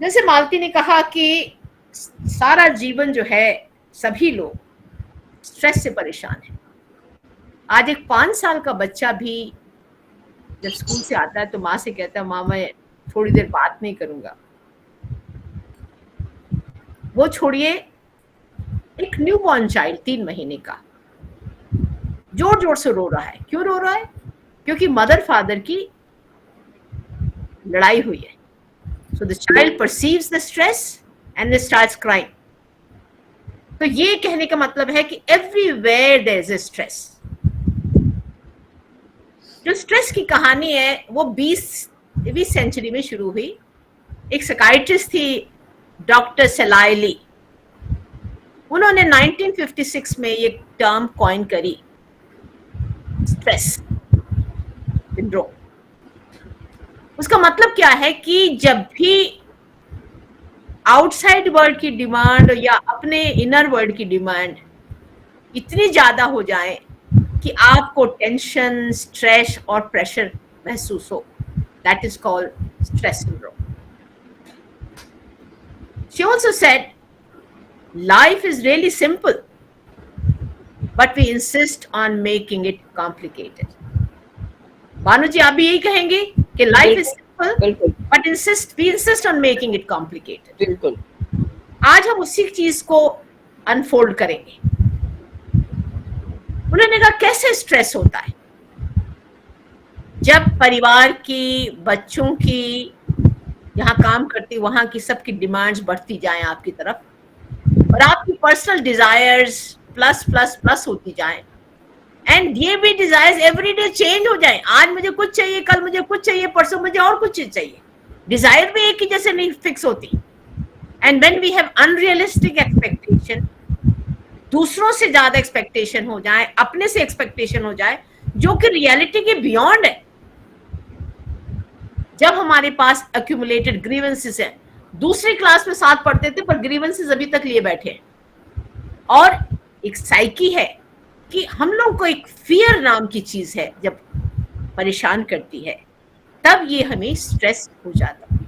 जैसे मालती ने कहा कि सारा जीवन जो है सभी लोग स्ट्रेस से परेशान है। आज एक 5 साल का बच्चा भी जब स्कूल से आता है तो माँ से कहता है, माँ मैं थोड़ी देर बात नहीं करूंगा। वो छोड़िए, एक न्यूबॉर्न चाइल्ड 3 महीने का जोर जोर से रो रहा है। क्यों रो रहा है? क्योंकि मदर फादर की लड़ाई हुई है। So the child perceives the stress and starts crying. तो ये कहने का मतलब है कि everywhere there is a stress. जो स्ट्रेस की कहानी है वो 20वीं सेंचुरी में शुरू हुई। एक साइकियाट्रिस्ट थी, डॉक्टर सेलाइली। उन्होंने 1956 में ये टर्म कॉइन करी, स्ट्रेस सिंड्रोम। उसका मतलब क्या है कि जब भी आउटसाइड वर्ल्ड की डिमांड या अपने इनर वर्ल्ड की डिमांड इतनी ज्यादा हो जाए कि आपको टेंशन, स्ट्रेस और प्रेशर महसूस हो, that is called stress syndrome. She also said, life is really simple, but we insist on making it complicated. Bhanu ji, आप भी यही कहेंगे कि life is simple but we insist on making it complicated. बिल्कुल। आज हम उसी चीज को अनफोल्ड करेंगे। उन्होंने कहा कैसे स्ट्रेस होता है जब परिवार की, बच्चों की, यहाँ काम करती वहां की सबकी डिमांड्स बढ़ती जाएं आपकी तरफ और आपकी personal desires plus plus plus होती जाएं, एंड ये भी डिजायर्स एवरीडे चेंज हो जाएं। आज मुझे कुछ चाहिए, कल मुझे कुछ चाहिए, परसों मुझे और कुछ चीज चाहिए। डिजायर भी एक ही जैसे नहीं फिक्स होती। And when we have unrealistic expectation, दूसरों से ज्यादा एक्सपेक्टेशन हो जाए, अपने से एक्सपेक्टेशन हो जाए जो कि रियलिटी के बियॉन्ड है। जब हमारे पास एक्यूमुलेटेड ग्रीवेंसेस है, दूसरी क्लास में साथ पढ़ते थे पर ग्रीवेंसेस अभी तक लिए बैठे हैं, और एक साइकी है कि हम लोग को एक फियर नाम की चीज है, जब परेशान करती है तब ये हमें स्ट्रेस हो जाता है।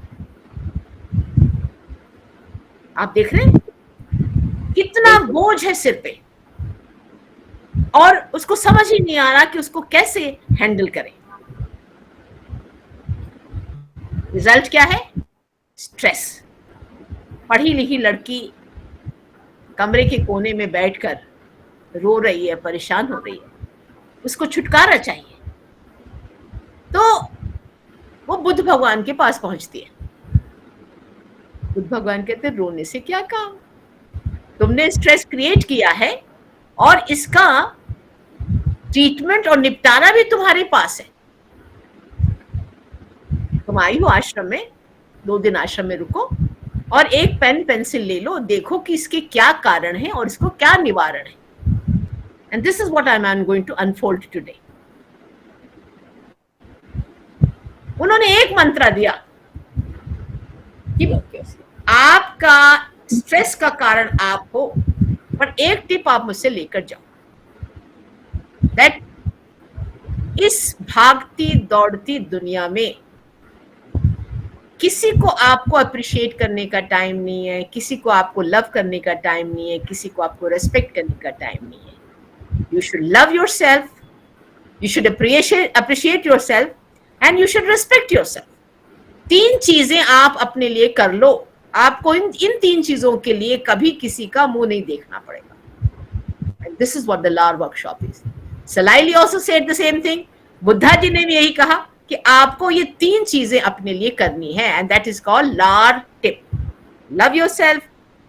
आप देख रहे हैं कितना बोझ है सिर पे, और उसको समझ ही नहीं आ रहा कि उसको कैसे हैंडल करें। रिजल्ट क्या है? स्ट्रेस। पढ़ी लिखी लड़की कमरे के कोने में बैठकर रो रही है, परेशान हो रही है, उसको छुटकारा चाहिए, तो वो बुद्ध भगवान के पास पहुंचती है। बुद्ध भगवान कहते हैं, रोने से क्या काम, तुमने स्ट्रेस क्रिएट किया है और इसका ट्रीटमेंट और निपटारा भी तुम्हारे पास है। तुम आई हो आश्रम में, 2 दिन आश्रम में रुको और एक पेन पेंसिल ले लो, देखो कि इसके क्या कारण है और इसको क्या निवारण है। And this is what I am going to unfold today. उन्होंने एक मंत्र दिया कि आपका स्ट्रेस का कारण आप हो, पर एक टिप आप मुझसे लेकर जाओ, दैट इस भागती दौड़ती दुनिया में किसी को आपको अप्रिशिएट करने का टाइम नहीं है, किसी को आपको लव करने का टाइम नहीं है, किसी को आपको रेस्पेक्ट करने का टाइम नहीं है। You should love yourself, you should appreciate yourself and you should respect yourself. 3 चीजें आप अपने लिए कर लो, आपको इन 3 चीजों के लिए कभी किसी का मुंह नहीं देखना पड़ेगा। And this is what the लार वर्कशॉप इज। सलाइली also said the same thing. Buddha ji ने भी यही कहा कि आपको ये 3 चीजें अपने लिए करनी है, एंड दैट इज कॉल्ड लार tip. Love yourself,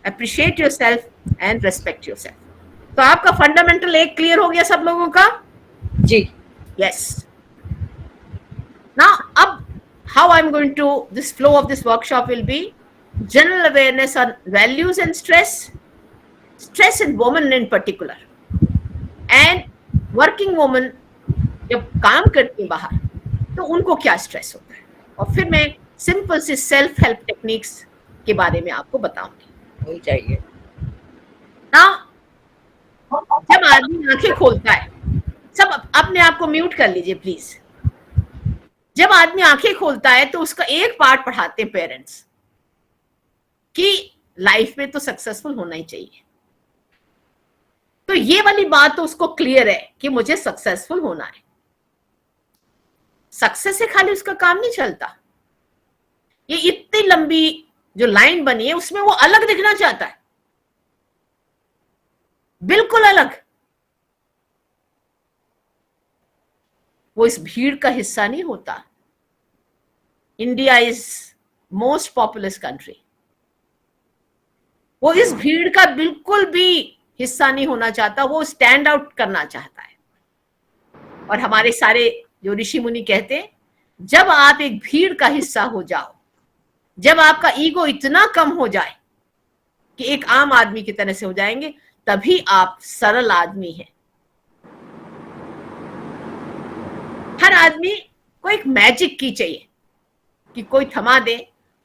appreciate yourself and respect yourself. तो आपका फंडामेंटल एक क्लियर हो गया सब लोगों का? जी, यस। नाउ अब how I'm going to, this flow of this workshop will be general awareness on values and stress in women in particular, and working women जब काम करती बाहर तो उनको क्या स्ट्रेस होता है, और फिर मैं सिंपल से सेल्फ हेल्प टेक्निक्स के बारे में आपको बताऊंगी। हो जाइए। ना जब आदमी आंखें खोलता है, सब अपने आप को म्यूट कर लीजिए प्लीज। जब आदमी आंखें खोलता है तो उसका एक पार्ट पढ़ाते हैं पेरेंट्स, कि लाइफ में तो सक्सेसफुल होना ही चाहिए। तो ये वाली बात तो उसको क्लियर है कि मुझे सक्सेसफुल होना है। सक्सेस से खाली उसका काम नहीं चलता, ये इतनी लंबी जो लाइन बनी है उसमें वो अलग दिखना चाहता है, बिल्कुल अलग। वो इस भीड़ का हिस्सा नहीं होता। India is most populous country, वो इस भीड़ का बिल्कुल भी हिस्सा नहीं होना चाहता, वो स्टैंड आउट करना चाहता है। और हमारे सारे जो ऋषि मुनि कहते हैं, जब आप एक भीड़ का हिस्सा हो जाओ, जब आपका ईगो इतना कम हो जाए कि एक आम आदमी की तरह से हो जाएंगे, तभी आप सरल आदमी हैं। हर आदमी को एक मैजिक की चाहिए कि कोई थमा दे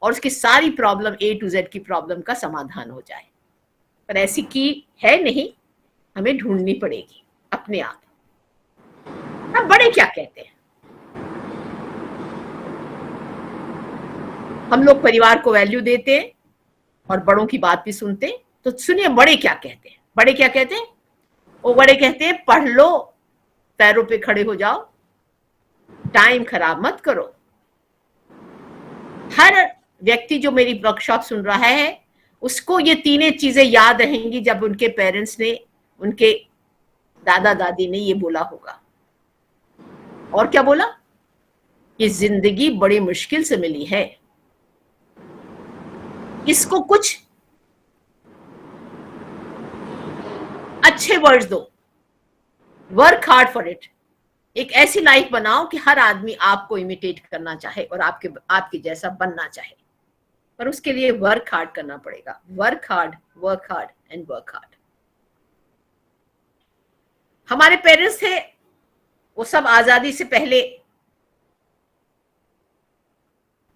और उसकी सारी प्रॉब्लम A to Z की प्रॉब्लम का समाधान हो जाए, पर ऐसी की है नहीं, हमें ढूंढनी पड़ेगी अपने आप। अब बड़े क्या कहते हैं? हम लोग परिवार को वैल्यू देते हैं और बड़ों की बात भी सुनते हैं। तो सुनिए बड़े क्या कहते हैं। बड़े क्या कहते हैं? वो बड़े कहते हैं, पढ़ लो, पैरों पे खड़े हो जाओ, टाइम खराब मत करो। हर व्यक्ति जो मेरी वर्कशॉप सुन रहा है, उसको ये तीनों चीजें याद रहेंगी जब उनके पेरेंट्स ने, उनके दादा दादी ने ये बोला होगा। और क्या बोला? ये जिंदगी बड़ी मुश्किल से मिली है, इसको कुछ अच्छे वर्ड्स दो, वर्क हार्ड फॉर इट। एक ऐसी लाइफ बनाओ कि हर आदमी आपको इमिटेट करना चाहे और आपके जैसा बनना चाहे, पर उसके लिए वर्क हार्ड करना पड़ेगा। Work hard and work hard. हमारे पेरेंट्स थे, वो सब आजादी से पहले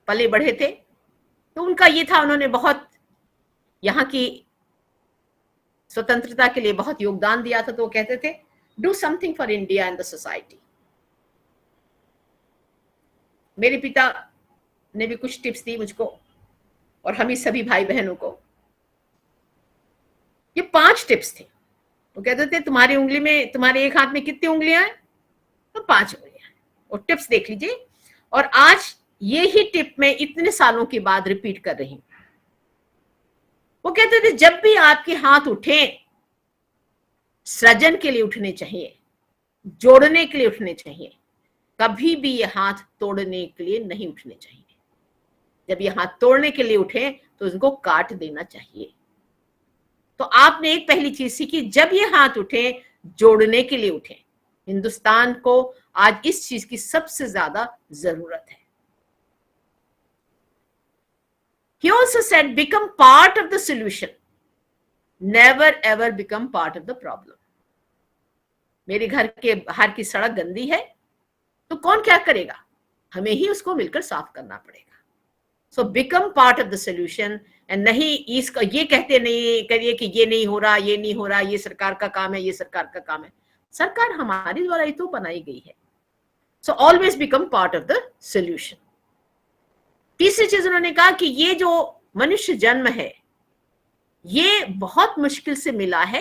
पले बढ़े थे, तो उनका ये था, उन्होंने बहुत यहाँ की स्वतंत्रता के लिए बहुत योगदान दिया था। तो वो कहते थे, do something for India and the society. मेरे पिता ने भी कुछ टिप्स दी मुझको और हम ही सभी भाई बहनों को। ये 5 टिप्स थे। वो कहते थे, तुम्हारी उंगली में, तुम्हारे एक हाथ में कितनी उंगलियां हैं? तो 5 उंगलियां हैं। और टिप्स देख लीजिए। और आज ये ही टिप मैं इतने सालों के बाद रिपीट कर रही हूं। वो कहते थे, जब भी आपके हाथ उठे, सृजन के लिए उठने चाहिए, जोड़ने के लिए उठने चाहिए, कभी भी ये हाथ तोड़ने के लिए नहीं उठने चाहिए। जब ये हाथ तोड़ने के लिए उठे तो इनको काट देना चाहिए। तो आपने एक पहली चीज सीखी, जब ये हाथ उठे, जोड़ने के लिए उठे। हिंदुस्तान को आज इस चीज की सबसे ज्यादा जरूरत है। He also said, become part of the solution, never ever become part of the problem. मेरे घर के बाहर की सड़क गंदी है, तो कौन क्या करेगा? हमें ही उसको मिलकर साफ करना पड़ेगा। So become part of the solution. And नहीं इसका ये कहते नहीं करिए कि ये नहीं हो रहा, ये नहीं हो रहा, ये सरकार का काम है, ये सरकार का काम है। सरकार हमारी द्वारा ही तो बनाई गई है। So always become part of the solution. तीसरी चीज उन्होंने कहा कि ये जो मनुष्य जन्म है, ये बहुत मुश्किल से मिला है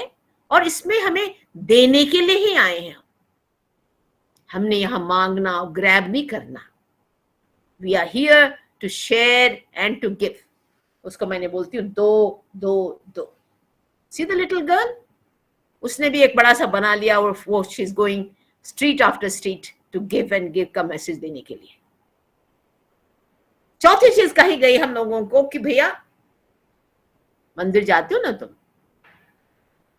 और इसमें हमें देने के लिए ही आए हैं। हमने यहां मांगना और ग्रैब नहीं करना। We are here to share and to give. उसको मैंने बोलती हूँ, दो दो दो। सी द लिटिल गर्ल, उसने भी एक बड़ा सा बना लिया और वो she is going street after street to give and give का मैसेज देने के लिए। चौथी चीज कही गई हम लोगों को कि भैया मंदिर जाते हो ना तुम,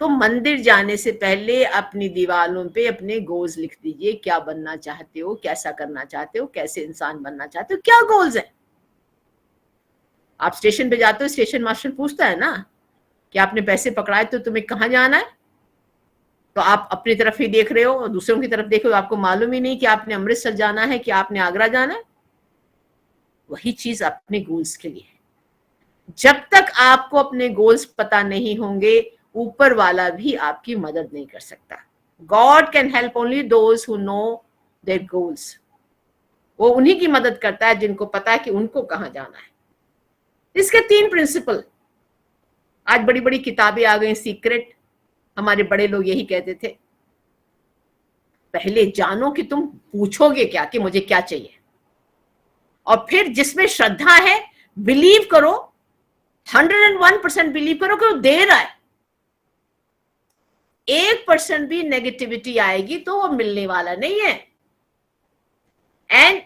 तो मंदिर जाने से पहले अपनी दीवारों पे अपने गोल्स लिख दीजिए। क्या बनना चाहते हो, कैसा करना चाहते हो, कैसे इंसान बनना चाहते हो, क्या गोल्स है। आप स्टेशन पे जाते हो, स्टेशन मास्टर पूछता है ना कि आपने पैसे पकड़ाए तो तुम्हें कहाँ जाना है, तो आप अपनी तरफ ही देख रहे हो और दूसरों की तरफ देख रहे हो। आपको मालूम ही नहीं कि आपने अमृतसर जाना है कि आपने आगरा जाना है। वही चीज अपने गोल्स के लिए है। जब तक आपको अपने गोल्स पता नहीं होंगे, ऊपर वाला भी आपकी मदद नहीं कर सकता। God can help only those who know their goals. वो उन्हीं की मदद करता है जिनको पता है कि उनको कहाँ जाना है। इसके 3 प्रिंसिपल आज बड़ी बड़ी किताबें आ गई सीक्रेट, हमारे बड़े लोग यही कहते थे, पहले जानो कि तुम पूछोगे क्या, कि मुझे क्या चाहिए, और फिर जिसमें श्रद्धा है बिलीव करो, 101% बिलीव करो कि वो दे रहा है। 1% भी नेगेटिविटी आएगी तो वो मिलने वाला नहीं है। एंड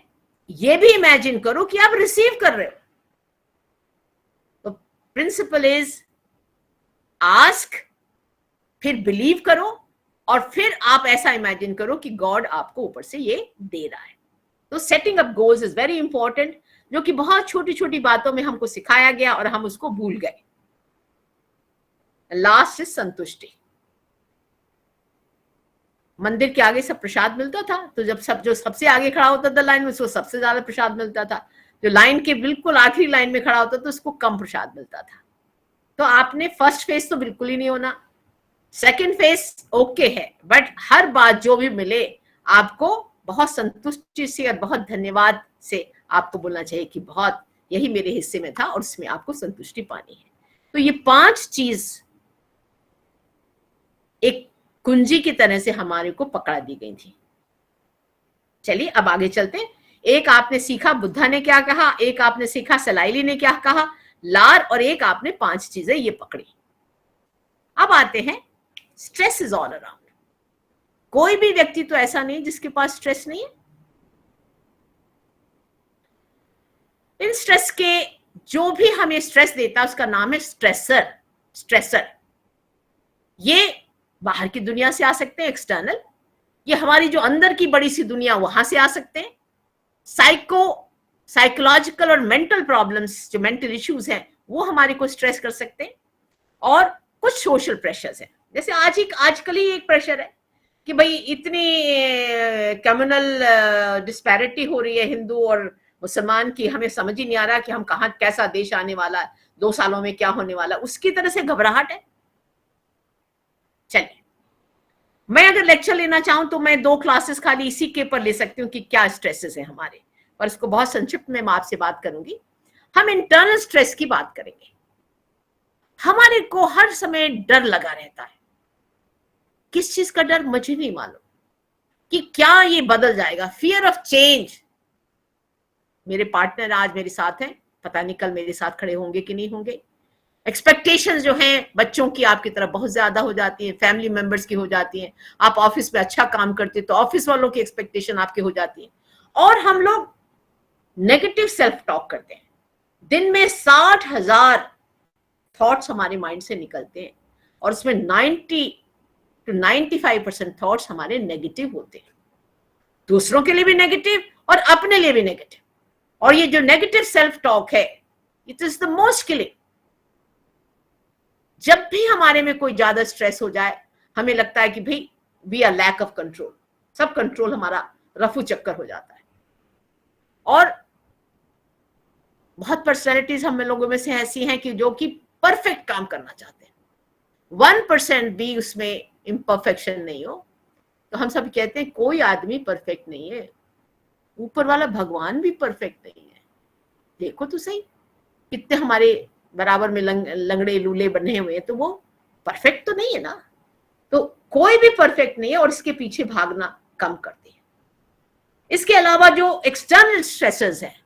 ये भी इमेजिन करो कि आप रिसीव कर रहे हो। तो प्रिंसिपल इज आस्क, फिर बिलीव करो, और फिर आप ऐसा इमेजिन करो कि गॉड आपको ऊपर से ये दे रहा है। तो setting up goals is very important, जो कि बहुत छोटी छोटी बातों में हमको सिखाया गया और हम उसको भूल गए। लास्ट इज संतुष्टि। मंदिर के आगे सब प्रसाद मिलता था, तो जो सबसे आगे खड़ा होता था लाइन में, उसको सबसे ज्यादा प्रसाद मिलता था। जो लाइन के बिल्कुल आखिरी लाइन में खड़ा होता था उसको कम प्रसाद मिलता था। तो आपने फर्स्ट फेज तो बिल्कुल ही नहीं होना, सेकंड फेज ओके है, बट हर बात जो भी मिले आपको बहुत संतुष्टि से और बहुत धन्यवाद से आपको बोलना चाहिए कि बहुत यही मेरे हिस्से में था और इसमें आपको संतुष्टि पानी है। तो ये 5 चीज एक कुंजी की तरह से हमारे को पकड़ा दी गई थी। चलिए अब आगे चलते हैं। एक आपने सीखा बुद्धा ने क्या कहा, एक आपने सीखा सलाइली ने क्या कहा, लार, और एक आपने 5 चीजें ये पकड़ी। अब आते हैं स्ट्रेस इज ऑल अराउंड। कोई भी व्यक्ति तो ऐसा नहीं जिसके पास स्ट्रेस नहीं है। इन स्ट्रेस के जो भी हमें स्ट्रेस देता है उसका नाम है स्ट्रेसर। स्ट्रेसर ये बाहर की दुनिया से आ सकते हैं, एक्सटर्नल, ये हमारी जो अंदर की बड़ी सी दुनिया वहां से आ सकते हैं। साइकोलॉजिकल और मेंटल प्रॉब्लम्स, जो मेंटल इश्यूज हैं, वो हमारे को स्ट्रेस कर सकते हैं। और कुछ सोशल प्रेशर्स हैं, जैसे आजकल ही एक प्रेशर है कि भाई इतनी कम्युनल डिस्पैरिटी हो रही है हिंदू और मुसलमान की, हमें समझ ही नहीं आ रहा कि हम कहाँ, कैसा देश आने वाला है, 2 सालों में क्या होने वाला, उसकी तरह से घबराहट है। चलिए, मैं अगर लेक्चर लेना चाहूं तो मैं 2 क्लासेस खाली इसी के ऊपर ले सकती हूँ कि क्या स्ट्रेसेस है हमारे, पर इसको बहुत संक्षिप्त में मैं आपसे बात करूंगी। हम इंटरनल स्ट्रेस की बात करेंगे। हमारे को हर समय डर लगा रहता है। किस चीज का डर मुझे नहीं मालूम, कि क्या ये बदल जाएगा। Fear of change. मेरे पार्टनर आज मेरे साथ हैं, पता नहीं कल मेरे साथ खड़े होंगे कि नहीं होंगे। एक्सपेक्टेशंस जो हैं बच्चों की आपकी तरफ बहुत ज्यादा हो जाती हैं, फैमिली मेंबर्स की हो जाती हैं। आप ऑफिस में अच्छा काम करते तो ऑफिस वालों की एक्सपेक्टेशन आपके हो जाती है। और हम लोग नेगेटिव सेल्फ टॉक करते हैं। दिन में 60,000 थॉट्स हमारे माइंड से निकलते हैं, और उसमें 90 to 95% थॉट्स हमारे नेगेटिव होते हैं, दूसरों के लिए भी नेगेटिव और अपने लिए भी नेगेटिव। और ये जो नेगेटिव सेल्फ टॉक है, it is the most killing. जब भी हमारे में कोई ज्यादा स्ट्रेस हो जाए, हमें लगता है कि भाई we are lack of control, सब कंट्रोल हमारा रफू चक्कर हो जाता है। और बहुत पर्सनैलिटीज हम लोगों में से ऐसी हैं कि जो कि परफेक्ट काम करना चाहते हैं, 1% भी उसमें इम्परफेक्शन नहीं हो तो हम सब कहते हैं कोई आदमी परफेक्ट नहीं है, ऊपर वाला भगवान भी परफेक्ट नहीं है। देखो तो सही, कितने हमारे बराबर में लंगड़े लूले बने हुए हैं, तो वो परफेक्ट तो नहीं है ना। तो कोई भी परफेक्ट नहीं है, और इसके पीछे भागना कम करते हैं। इसके अलावा जो एक्सटर्नल स्ट्रेसेस हैं,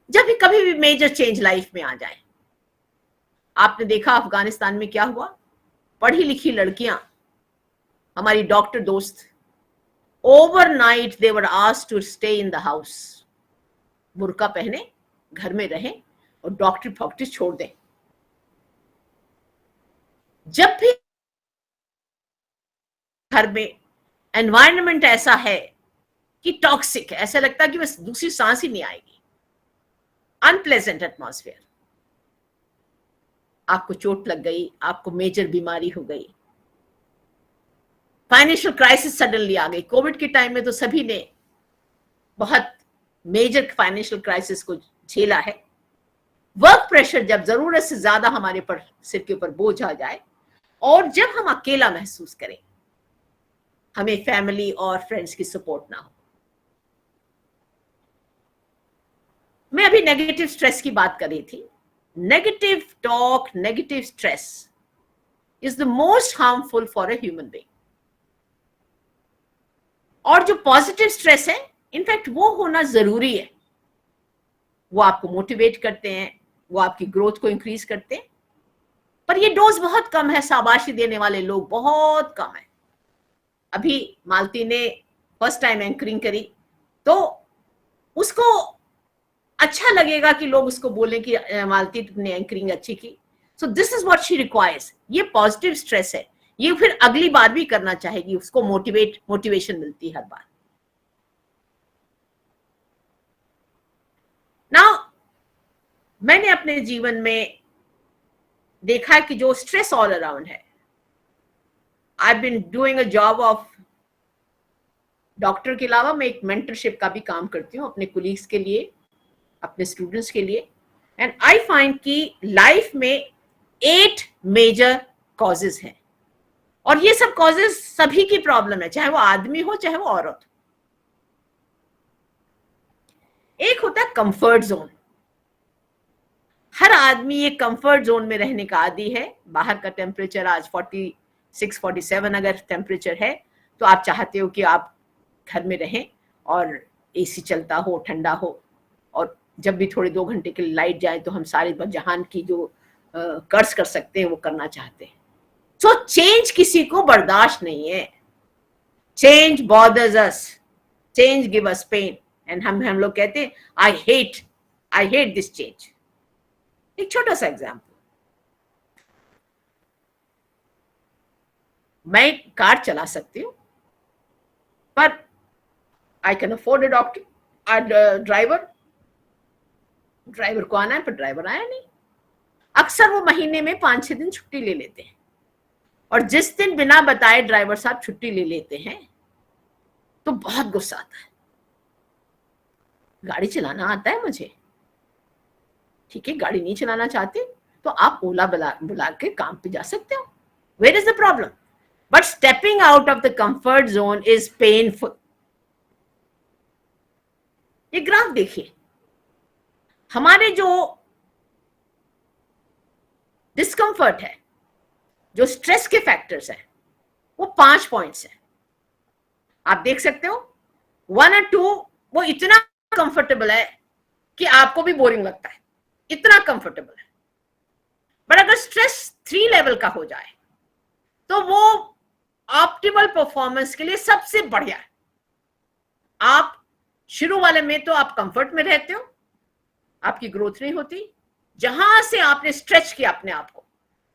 जब भी कभी भी मेजर चेंज लाइफ में आ जाए, आपने देखा अफगानिस्तान में क्या हुआ। पढ़ी लिखी लड़कियां, हमारी डॉक्टर दोस्त, overnight they were asked to stay in the house, बुर्का पहने घर में रहें और डॉक्टरी फॉक्टरी छोड़ दें। जब भी घर में एनवायरनमेंट ऐसा है कि टॉक्सिक है, ऐसा लगता है कि बस दूसरी सांस ही नहीं आएगी, अनप्लेजेंट एटमॉस्फेयर, आपको चोट लग गई, आपको मेजर बीमारी हो गई, फाइनेंशियल क्राइसिस सडनली आ गई। कोविड के टाइम में तो सभी ने बहुत मेजर फाइनेंशियल क्राइसिस को झेला है। वर्क प्रेशर, जब जरूरत से ज्यादा हमारे पर सिर के ऊपर बोझ आ जाए, और जब हम अकेला महसूस करें, हमें फैमिली और फ्रेंड्स की सपोर्ट ना हो। मैं अभी नेगेटिव स्ट्रेस की बात कर रही थी। negative talk, negative stress is the most harmful for a human being. और जो पॉजिटिव स्ट्रेस है, इनफैक्ट वो होना जरूरी है. वो आपको मोटिवेट करते हैं, वो आपकी ग्रोथ को इंक्रीज करते हैं, पर ये डोज बहुत कम है. शाबाशी देने वाले लोग बहुत कम है. अभी मालती ने फर्स्ट टाइम एंकरिंग करी, तो उसको अच्छा लगेगा कि लोग उसको बोलें कि मालती तुमने एंकरिंग अच्छी की. So this is what she requires. ये पॉजिटिव स्ट्रेस है. ये फिर अगली बार भी करना चाहेगी, उसको मोटिवेशन मिलती है हर बार. नाउ मैंने अपने जीवन में देखा कि जो स्ट्रेस ऑल अराउंड है, I been doing a job of doctor के अलावा मैं एक मेंटरशिप का भी काम करती हूँ अपने कुलीग्स के लिए, अपने स्टूडेंट्स के लिए. एंड आई फाइंड कि लाइफ में 8 मेजर कॉजेज हैं, और ये सब कॉजेज सभी की प्रॉब्लम है, चाहे वो आदमी हो चाहे वो औरत हो. एक होता है कंफर्ट जोन. हर आदमी एक कंफर्ट जोन में रहने का आदी है. बाहर का टेम्परेचर आज 46-47 अगर टेम्परेचर है, तो आप चाहते हो कि आप घर में रहें और एसी चलता हो, ठंडा हो, और जब भी थोड़े 2 घंटे के लिए लाइट जाए तो हम सारे जहान की जो कर्ज कर सकते हैं वो करना चाहते हैं. सो चेंज किसी को बर्दाश्त नहीं है. Change bothers us, change give us pain. And हम लोग कहते हैं आई हेट दिस चेंज. एक छोटा सा एग्जाम्पल, मैं कार चला सकती हूँ, पर I can afford a doctor, driver को आना है, पर ड्राइवर आया नहीं. अक्सर वो महीने में 5-6 दिन छुट्टी ले लेते हैं, और जिस दिन बिना बताए ड्राइवर साहब छुट्टी ले लेते हैं तो बहुत गुस्सा आता है. गाड़ी चलाना आता है मुझे, ठीक है, गाड़ी नहीं चलाना चाहते तो आप ओला बुला के काम पे जा सकते हो. Where is the problem? But stepping out of the comfort zone is painful. ये ग्राफ देखिए, हमारे जो डिस्कंफर्ट है, जो स्ट्रेस के फैक्टर्स हैं, वो 5 पॉइंट्स हैं. आप देख सकते हो 1 और 2 वो इतना कंफर्टेबल है कि आपको भी बोरिंग लगता है, इतना कंफर्टेबल है. बट अगर स्ट्रेस 3 लेवल का हो जाए तो वो ऑप्टिमल परफॉर्मेंस के लिए सबसे बढ़िया है. आप शुरू वाले में तो आप कंफर्ट में रहते हो, आपकी ग्रोथ नहीं होती. जहां से आपने स्ट्रेच किया अपने आप को,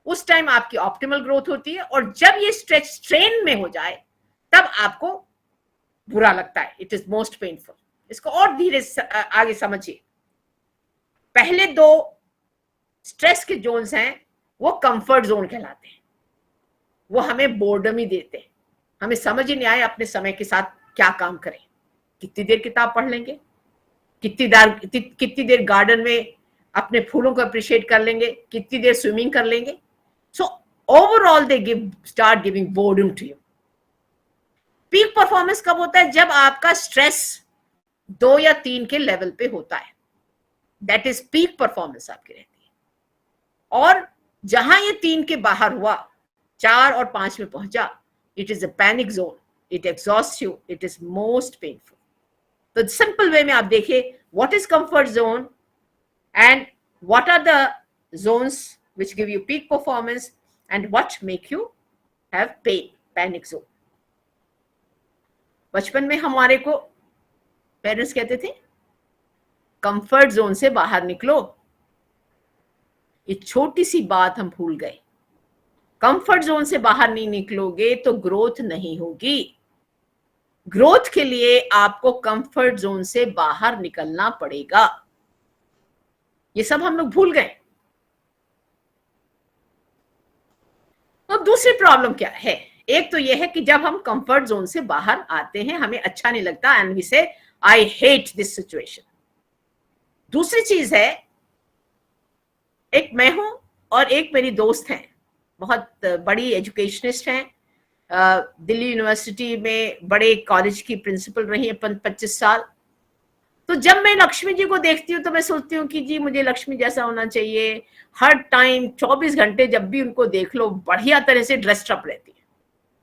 उस टाइम आपकी ऑप्टिमल ग्रोथ होती है. और जब ये स्ट्रेच स्ट्रेन में हो जाए तब आपको बुरा लगता है. It is most painful. इसको और धीरे आगे समझिए. पहले 2 स्ट्रेस के जोन्स हैं, वो कंफर्ट जोन कहलाते हैं. वो हमें बोर्डम ही देते हैं, हमें समझ ही नहीं आए अपने समय के साथ क्या काम करें. कितनी देर किताब पढ़ लेंगे, कितनी देर गार्डन में अपने फूलों को अप्रिशिएट कर लेंगे, कितनी देर स्विमिंग कर लेंगे. So overall they start giving boredom to you. Peak performance कब होता है? जब आपका स्ट्रेस 2 या 3 के लेवल पे होता है. दैट इज पीक परफॉर्मेंस आपकी रहती है. और जहां ये 3 के बाहर हुआ, 4 और 5 में पहुंचा, it is a panic zone. It exhaust you. It is most painful. तो सिंपल वे में आप देखिए, what is comfort zone and what are the zones which give you peak performance and what make you have panic zone. बचपन में हमारे को parents कहते थे कंफर्ट जोन से बाहर निकलो. ये छोटी सी बात हम भूल गए. कंफर्ट जोन से बाहर नहीं निकलोगे तो ग्रोथ नहीं होगी. ग्रोथ के लिए आपको कंफर्ट जोन से बाहर निकलना पड़ेगा. ये सब हम लोग भूल गए. तो दूसरी प्रॉब्लम क्या है? एक तो ये है कि जब हम कंफर्ट जोन से बाहर आते हैं हमें अच्छा नहीं लगता, एंड वी से आई हेट दिस सिचुएशन. दूसरी चीज है, एक मैं हूं और एक मेरी दोस्त हैं, बहुत बड़ी एजुकेशनिस्ट हैं, दिल्ली यूनिवर्सिटी में बड़े कॉलेज की प्रिंसिपल रही है 25 साल. तो जब मैं लक्ष्मी जी को देखती हूँ तो मैं सोचती हूँ कि जी मुझे लक्ष्मी जैसा होना चाहिए। हर टाइम 24 घंटे जब भी उनको देख लो बढ़िया तरह से ड्रेस्ड अप रहती है,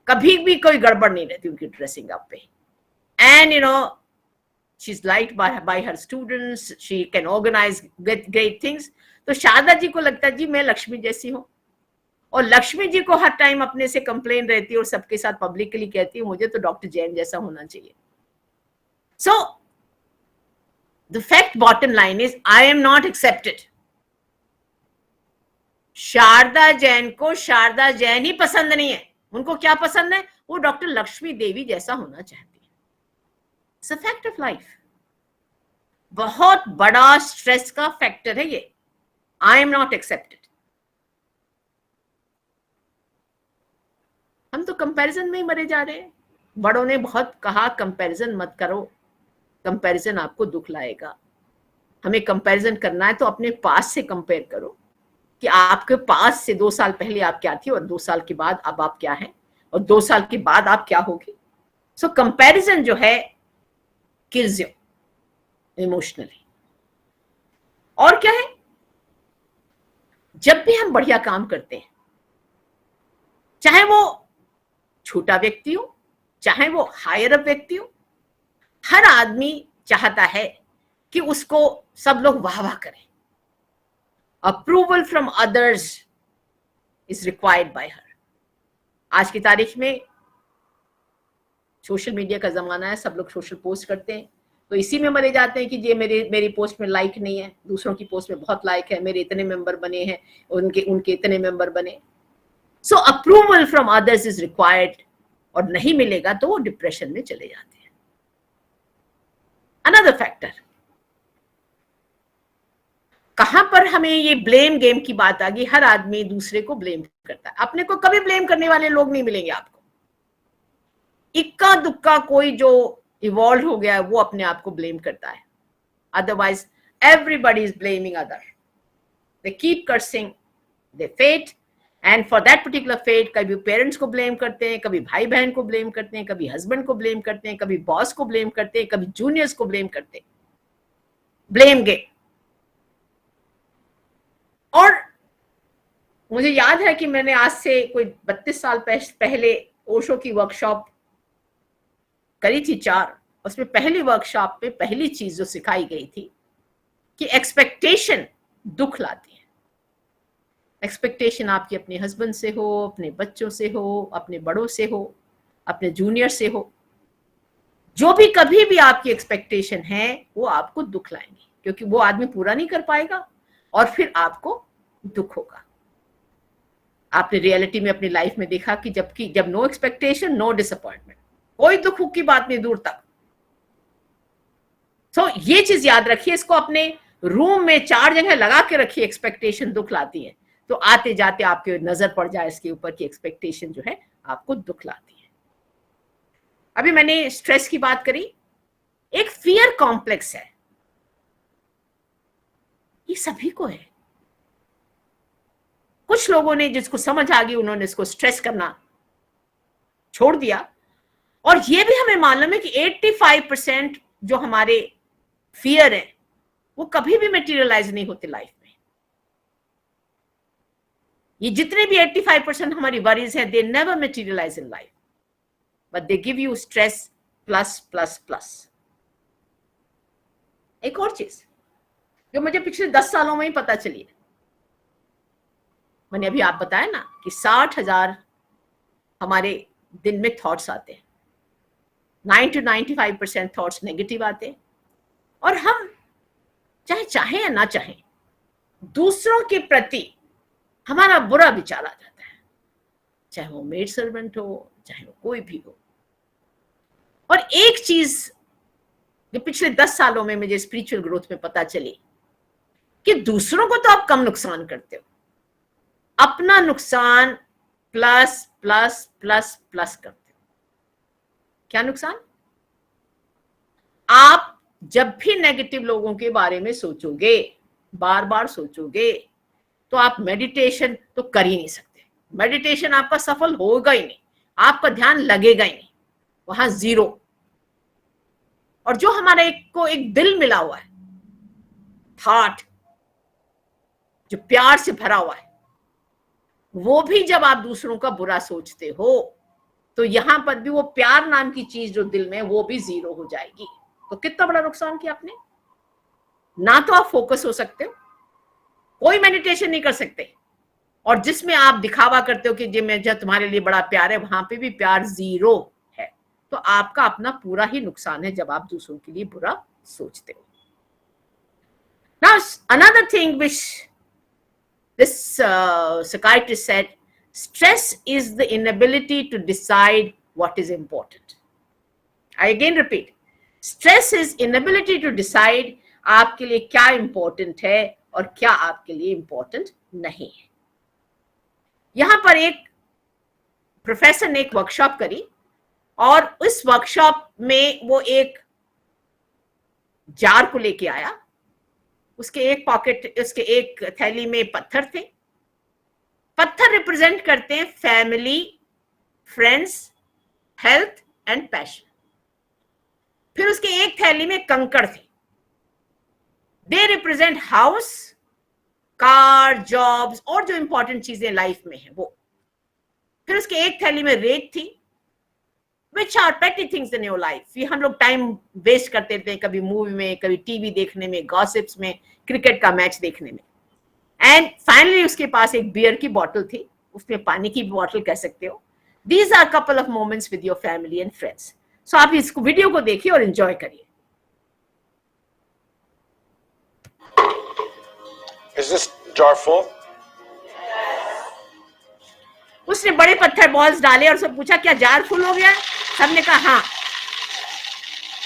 कभी भी कोई गड़बड़ नहीं रहती उनकी ड्रेसिंग अप पे। And she's liked by her students, she can organize great things। तो शारदा जी को लगता है जी मैं लक्ष्मी जैसी हूँ, और लक्ष्मी जी को हर टाइम अपने से कंप्लेन रहती है और सबके साथ पब्लिकली कहती है मुझे तो डॉक्टर जैन जैसा होना चाहिए। So the fact bottom line is I am not accepted. Sharda Jain को शारदा जैन ही पसंद नहीं है, उनको क्या पसंद है, वो डॉक्टर लक्ष्मी देवी जैसा होना चाहती है। It's a fact of life. बहुत बड़ा स्ट्रेस का फैक्टर है ये, आई एम नॉट एक्सेप्टेड। हम तो कंपैरिजन में ही मरे जा रहे हैं। बड़ों ने बहुत कहा कंपैरिजन मत करो, कंपैरिजन आपको दुख लाएगा। हमें कंपैरिजन करना है तो अपने पास से कंपेयर करो कि आपके पास से 2 साल पहले आप क्या थी और 2 साल के बाद अब आप क्या हैं और 2 साल के बाद आप क्या होगी। सो कंपैरिजन जो है किल्स यू इमोशनली। और क्या है, जब भी हम बढ़िया काम करते हैं, चाहे वो छोटा व्यक्ति हो चाहे वो हायर अप व्यक्ति हो, हर आदमी चाहता है कि उसको सब लोग वाह वाह करें। Approval from others is required by हर। आज की तारीख में सोशल मीडिया का जमाना है, सब लोग सोशल पोस्ट करते हैं, तो इसी में मरे जाते हैं कि ये मेरी पोस्ट में लाइक नहीं है, दूसरों की पोस्ट में बहुत लाइक है, मेरे इतने मेंबर बने हैं, उनके इतने मेंबर बने। So approval from others is required, और नहीं मिलेगा तो वो डिप्रेशन में चले जाते हैं। अनदर फैक्टर, कहां पर हमें ये ब्लेम गेम की बात आ गई। हर आदमी दूसरे को ब्लेम करता है, अपने को कभी ब्लेम करने वाले लोग नहीं मिलेंगे आपको। इक्का दुक्का कोई जो इवॉल्व हो गया है वो अपने आप को ब्लेम करता है, otherwise everybody is blaming other. They keep cursing the fate, and for that particular fate कभी पेरेंट्स को ब्लेम करते हैं, कभी भाई बहन को ब्लेम करते हैं, कभी हस्बैंड को ब्लेम करते हैं, कभी बॉस को ब्लेम करते हैं, कभी जूनियर्स को ब्लेम करते हैं। Blame game. और मुझे याद है कि मैंने आज से कोई 32 साल पहले ओशो की वर्कशॉप करी थी 4। उसमें पहली वर्कशॉप में पहली चीज जो सिखाई गई थी कि एक्सपेक्टेशन दुख लाती है। एक्सपेक्टेशन आपकी अपने हस्बैंड से हो, अपने बच्चों से हो, अपने बड़ों से हो, अपने जूनियर से हो, जो भी कभी भी आपकी एक्सपेक्टेशन है वो आपको दुख लाएंगी, क्योंकि वो आदमी पूरा नहीं कर पाएगा और फिर आपको दुख होगा। आपने रियलिटी में अपनी लाइफ में देखा कि जब नो एक्सपेक्टेशन नो डिसअपॉइंटमेंट, कोई दुख की बात नहीं दूर तक। तो ये चीज याद रखिए, इसको अपने रूम में 4 जगह लगा के रखिए। एक्सपेक्टेशन दुख लाती है, तो आते जाते आपके नजर पड़ जाए इसके ऊपर कि एक्सपेक्टेशन जो है आपको दुख लाती है। अभी मैंने स्ट्रेस की बात करी, एक फियर कॉम्प्लेक्स है, ये सभी को है। कुछ लोगों ने जिसको समझ आ गई उन्होंने इसको स्ट्रेस करना छोड़ दिया, और ये भी हमें मालूम है कि 85% जो हमारे फियर है वो कभी भी मटेरियलाइज नहीं होते लाइफ में। ये जितने भी 85% हमारी वरीज हैं, they never materialise in life, but they give you stress plus plus plus. एक और चीज जो मुझे पिछले 10 सालों में ही पता चली है, मैंने अभी आप बताया ना कि 60,000 हमारे दिन में थॉट्स आते हैं, 9 to 95% थॉट्स नेगेटिव आते हैं, और हम चाहे या ना चाहे दूसरों के प्रति हमारा बुरा विचार आ जाता है, चाहे वो मेड सर्वेंट हो, चाहे वो कोई भी हो। और एक चीज जो पिछले 10 सालों में मुझे स्पिरिचुअल ग्रोथ में पता चली कि दूसरों को तो आप कम नुकसान करते हो, अपना नुकसान प्लस प्लस प्लस प्लस करते हो। क्या नुकसान? आप जब भी नेगेटिव लोगों के बारे में सोचोगे, बार बार सोचोगे, तो आप मेडिटेशन तो कर ही नहीं सकते। मेडिटेशन आपका सफल होगा ही नहीं, आपका ध्यान लगेगा ही नहीं, वहां 0। और जो हमारे एक दिल मिला हुआ है, हार्ट जो प्यार से भरा हुआ है, वो भी जब आप दूसरों का बुरा सोचते हो तो यहां पर भी वो प्यार नाम की चीज जो दिल में, वो भी जीरो हो जाएगी। तो कितना बड़ा नुकसान किया आपने। ना तो आप फोकस हो सकते हो, कोई मेडिटेशन नहीं कर सकते, और जिसमें आप दिखावा करते हो कि जी मैं जो तुम्हारे लिए बड़ा प्यार है, वहां पे भी प्यार जीरो है। तो आपका अपना पूरा ही नुकसान है जब आप दूसरों के लिए बुरा सोचते हो। Now, another thing which this psychiatrist said, stress is the inability to decide what is important. I again repeat, stress is inability to decide आपके लिए क्या important है और क्या आपके लिए important नहीं है। यहां पर एक प्रोफेसर ने एक वर्कशॉप करी, और उस वर्कशॉप में वो एक जार को लेके आया, उसके एक थैली में पत्थर थे। पत्थर रिप्रेजेंट करते हैं family, friends, health and passion. फिर उसके एक थैली में कंकड़ थे, they represent house, car, jobs और जो इंपॉर्टेंट चीजें लाइफ में है वो। फिर उसके एक थैली में रेत थी, which are petty things in your life. ये हम लोग टाइम वेस्ट करते थे, कभी मूवी में, कभी टीवी देखने में, गॉसिप्स में, क्रिकेट का मैच देखने में। एंड फाइनली उसके पास एक बियर की बॉटल थी, उसमें पानी की बॉटल कह सकते हो। These are couple of moments with your family and friends. So आप इस वीडियो को देखिए और एंजॉय करिए। Is this jar full? उसने बड़े पत्थर बॉल्स डाले और सब पूछा क्या जार फुल हो गया। सबने कहा हाँ।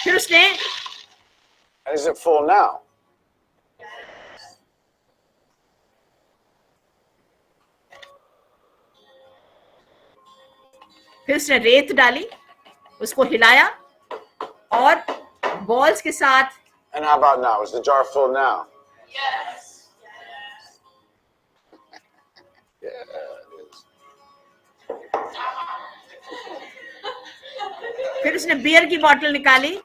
फिर उसने Is it full now? फिर उसने रेत डाली, उसको हिलाया और बॉल्स के साथ। And how about now? Is the jar full now? Yes. Yeah, it is. फिर उसने बियर की बोतल निकाली,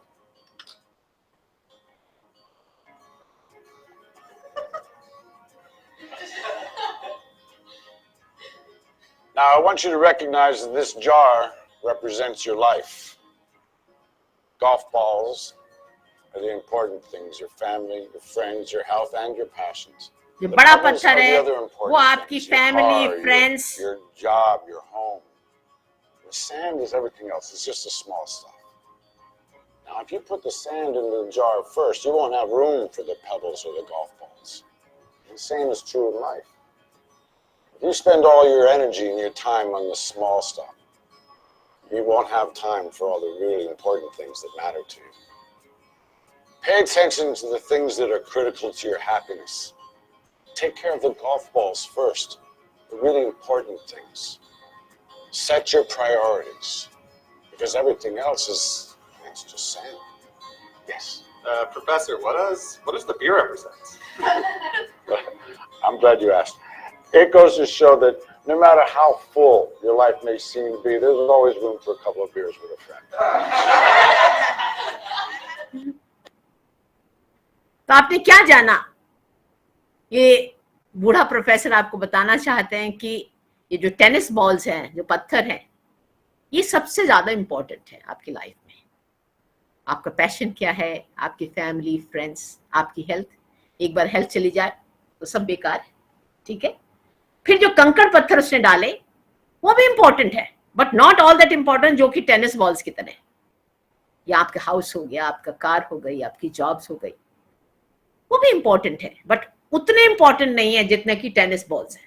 Now I want you to recognize that this jar represents your life. Golf balls are the important things: your family, your friends, your health, and your passions. जो The बड़ा pebbles पत्थर are the है other important वो आपकी things, your family, car, friends. your job, your home. The sand is everything else. It's just the small stuff. Now, if you put the sand in the jar first, you won't have room for the pebbles or the golf balls. The same is true in life. If you spend all your energy and your time on the small stuff, you won't have time for all the really important things that matter to you. Pay attention to the things that are critical to your happiness. Take care of the golf balls first, the really important things. Set your priorities, because everything else is just sand. Yes. Professor, what does the beer represent? I'm glad you asked. It goes to show that no matter how full your life may seem to be, there's always room for a couple of beers with a friend. तो आपने क्या जाना, ये बूढ़ा professor आपको बताना चाहते हैं कि ये जो टेनिस बॉल्स हैं, जो पत्थर हैं, ये सबसे ज्यादा इंपॉर्टेंट है आपकी लाइफ में। आपका पैशन क्या है, आपकी फैमिली, फ्रेंड्स, आपकी हेल्थ। एक बार हेल्थ चली जाए तो सब बेकार है, ठीक है। फिर जो कंकड़ पत्थर उसने डाले वो भी इंपॉर्टेंट है, but not all that important जो कि टेनिस बॉल्स की तरह। या आपका हाउस हो गया, आपका कार हो गई, आपकी जॉब्स हो गई, वो भी इंपॉर्टेंट है, बट उतने इंपॉर्टेंट नहीं है जितने की टेनिस बॉल्स है।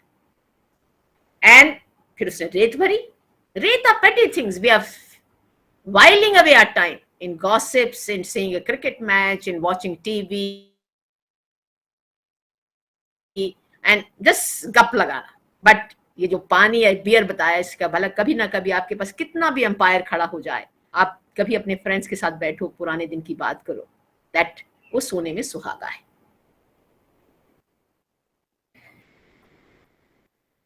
एंड फिर उसने रेत भरी। रेत are petty things, we are whiling away our time in gossips, in seeing a cricket match, in watching TV, and just गप लगाना। बट ये जो पानी या बियर बताया, इसका भला कभी ना कभी आपके पास कितना भी अंपायर खड़ा हो जाए, आप कभी अपने फ्रेंड्स के साथ बैठो, पुराने दिन की बात करो, दैट वो सोने में सुहागा है।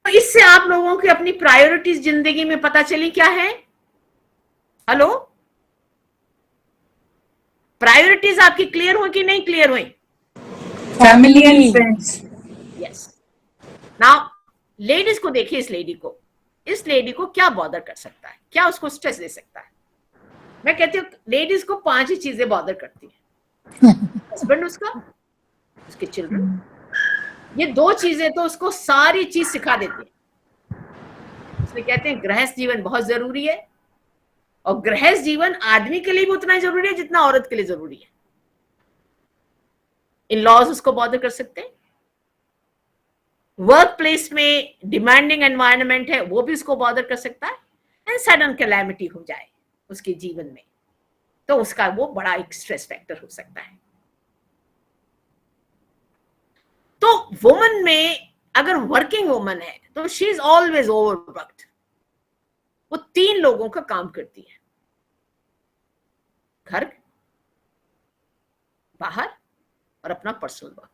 तो इससे आप लोगों की अपनी प्रायोरिटीज जिंदगी में पता चली क्या है। हेलो, प्रायोरिटीज आपकी क्लियर हुई कि नहीं क्लियर हुई? Family and friends. Yes. Now ladies को देखिए, इस लेडी को क्या बॉदर कर सकता है, क्या उसको स्ट्रेस दे सकता है? मैं कहती हूँ लेडीज को 5 ही चीजें बॉदर करती है। हस्बैंड उसका, उसके चिल्ड्रन, ये 2 चीजें तो उसको सारी चीज सिखा देती है। इसलिए कहते हैं गृहस्थ जीवन बहुत जरूरी है, और गृहस्थ जीवन आदमी के लिए भी उतना ही जरूरी है जितना औरत के लिए जरूरी है। इन लॉज उसको बॉदर कर सकते हैं, वर्क प्लेस में डिमांडिंग एनवायरनमेंट है वो भी उसको बॉदर कर सकता है, एंड सडन कैलेमिटी हो जाए उसके जीवन में तो उसका वो बड़ा एक स्ट्रेस फैक्टर हो सकता है। तो वुमन में अगर वर्किंग वुमन है तो शी इज ऑलवेज ओवरवर्क्ड। वो 3 लोगों का काम करती है, घर, बाहर और अपना पर्सनल वर्क।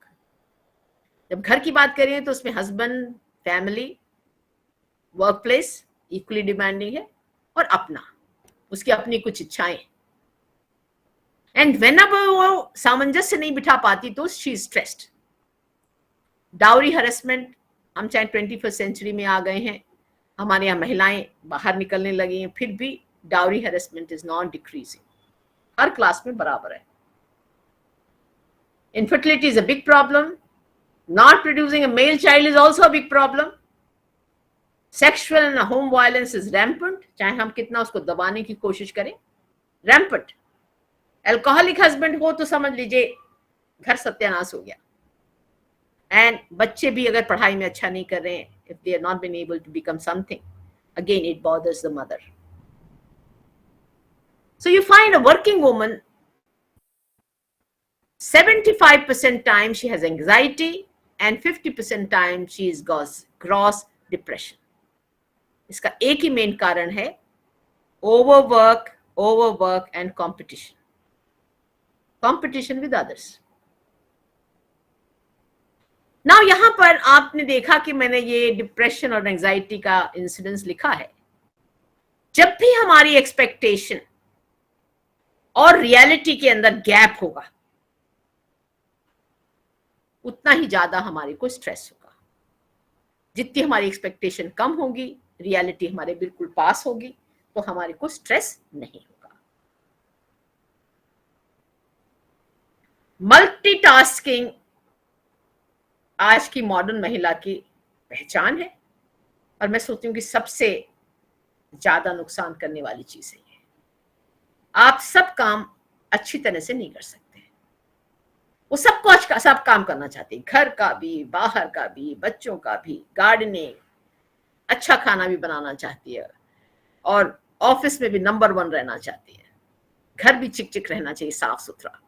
जब घर की बात करें तो उसमें husband, family, work place equally demanding है, और अपना, उसकी अपनी कुछ इच्छाएं। एंड व्हेनेवर वो सामंजस्य नहीं बिठा पाती तो she is stressed. Dowry harassment, हम चाहे 21st सेंचुरी में आ गए हैं, हमारे यहाँ महिलाएं बाहर निकलने लगी हैं, फिर भी dowry harassment is not decreasing, her class में बराबर है। Infertility is a big problem. Not producing a male child is also a big problem. Sexual and home violence is rampant, चाहे हम कितना उसको दबाने की कोशिश करें, rampant. Alcoholic husband हो तो समझ लीजिए घर सत्यानाश हो गया। एंड बच्चे भी अगर पढ़ाई में अच्छा नहीं कर रहे हैं, if they are not been able to become something, again it bothers the mother. So you find a working woman, 75% time she has anxiety and 50% time she is gross depression. इसका एक ही मेन कारण है overwork and competition with others. Now यहां पर आपने देखा कि मैंने ये डिप्रेशन और एंजाइटी का इंसिडेंस लिखा है। जब भी हमारी एक्सपेक्टेशन और रियलिटी के अंदर गैप होगा उतना ही ज्यादा हमारे को स्ट्रेस होगा। जितनी हमारी एक्सपेक्टेशन कम होगी, रियलिटी हमारे बिल्कुल पास होगी, तो हमारे को स्ट्रेस नहीं होगा। मल्टीटास्किंग आज की मॉडर्न महिला की पहचान है, और मैं सोचती हूँ कि सबसे ज्यादा नुकसान करने वाली चीज है ये। आप सब काम अच्छी तरह से नहीं कर सकते। वो सबको सब काम करना चाहती है, घर का भी, बाहर का भी, बच्चों का भी, गार्डनिंग, अच्छा खाना भी बनाना चाहती है, और ऑफिस में भी नंबर 1 रहना चाहती है, घर भी चिक चिक रहना चाहिए, साफ सुथरा,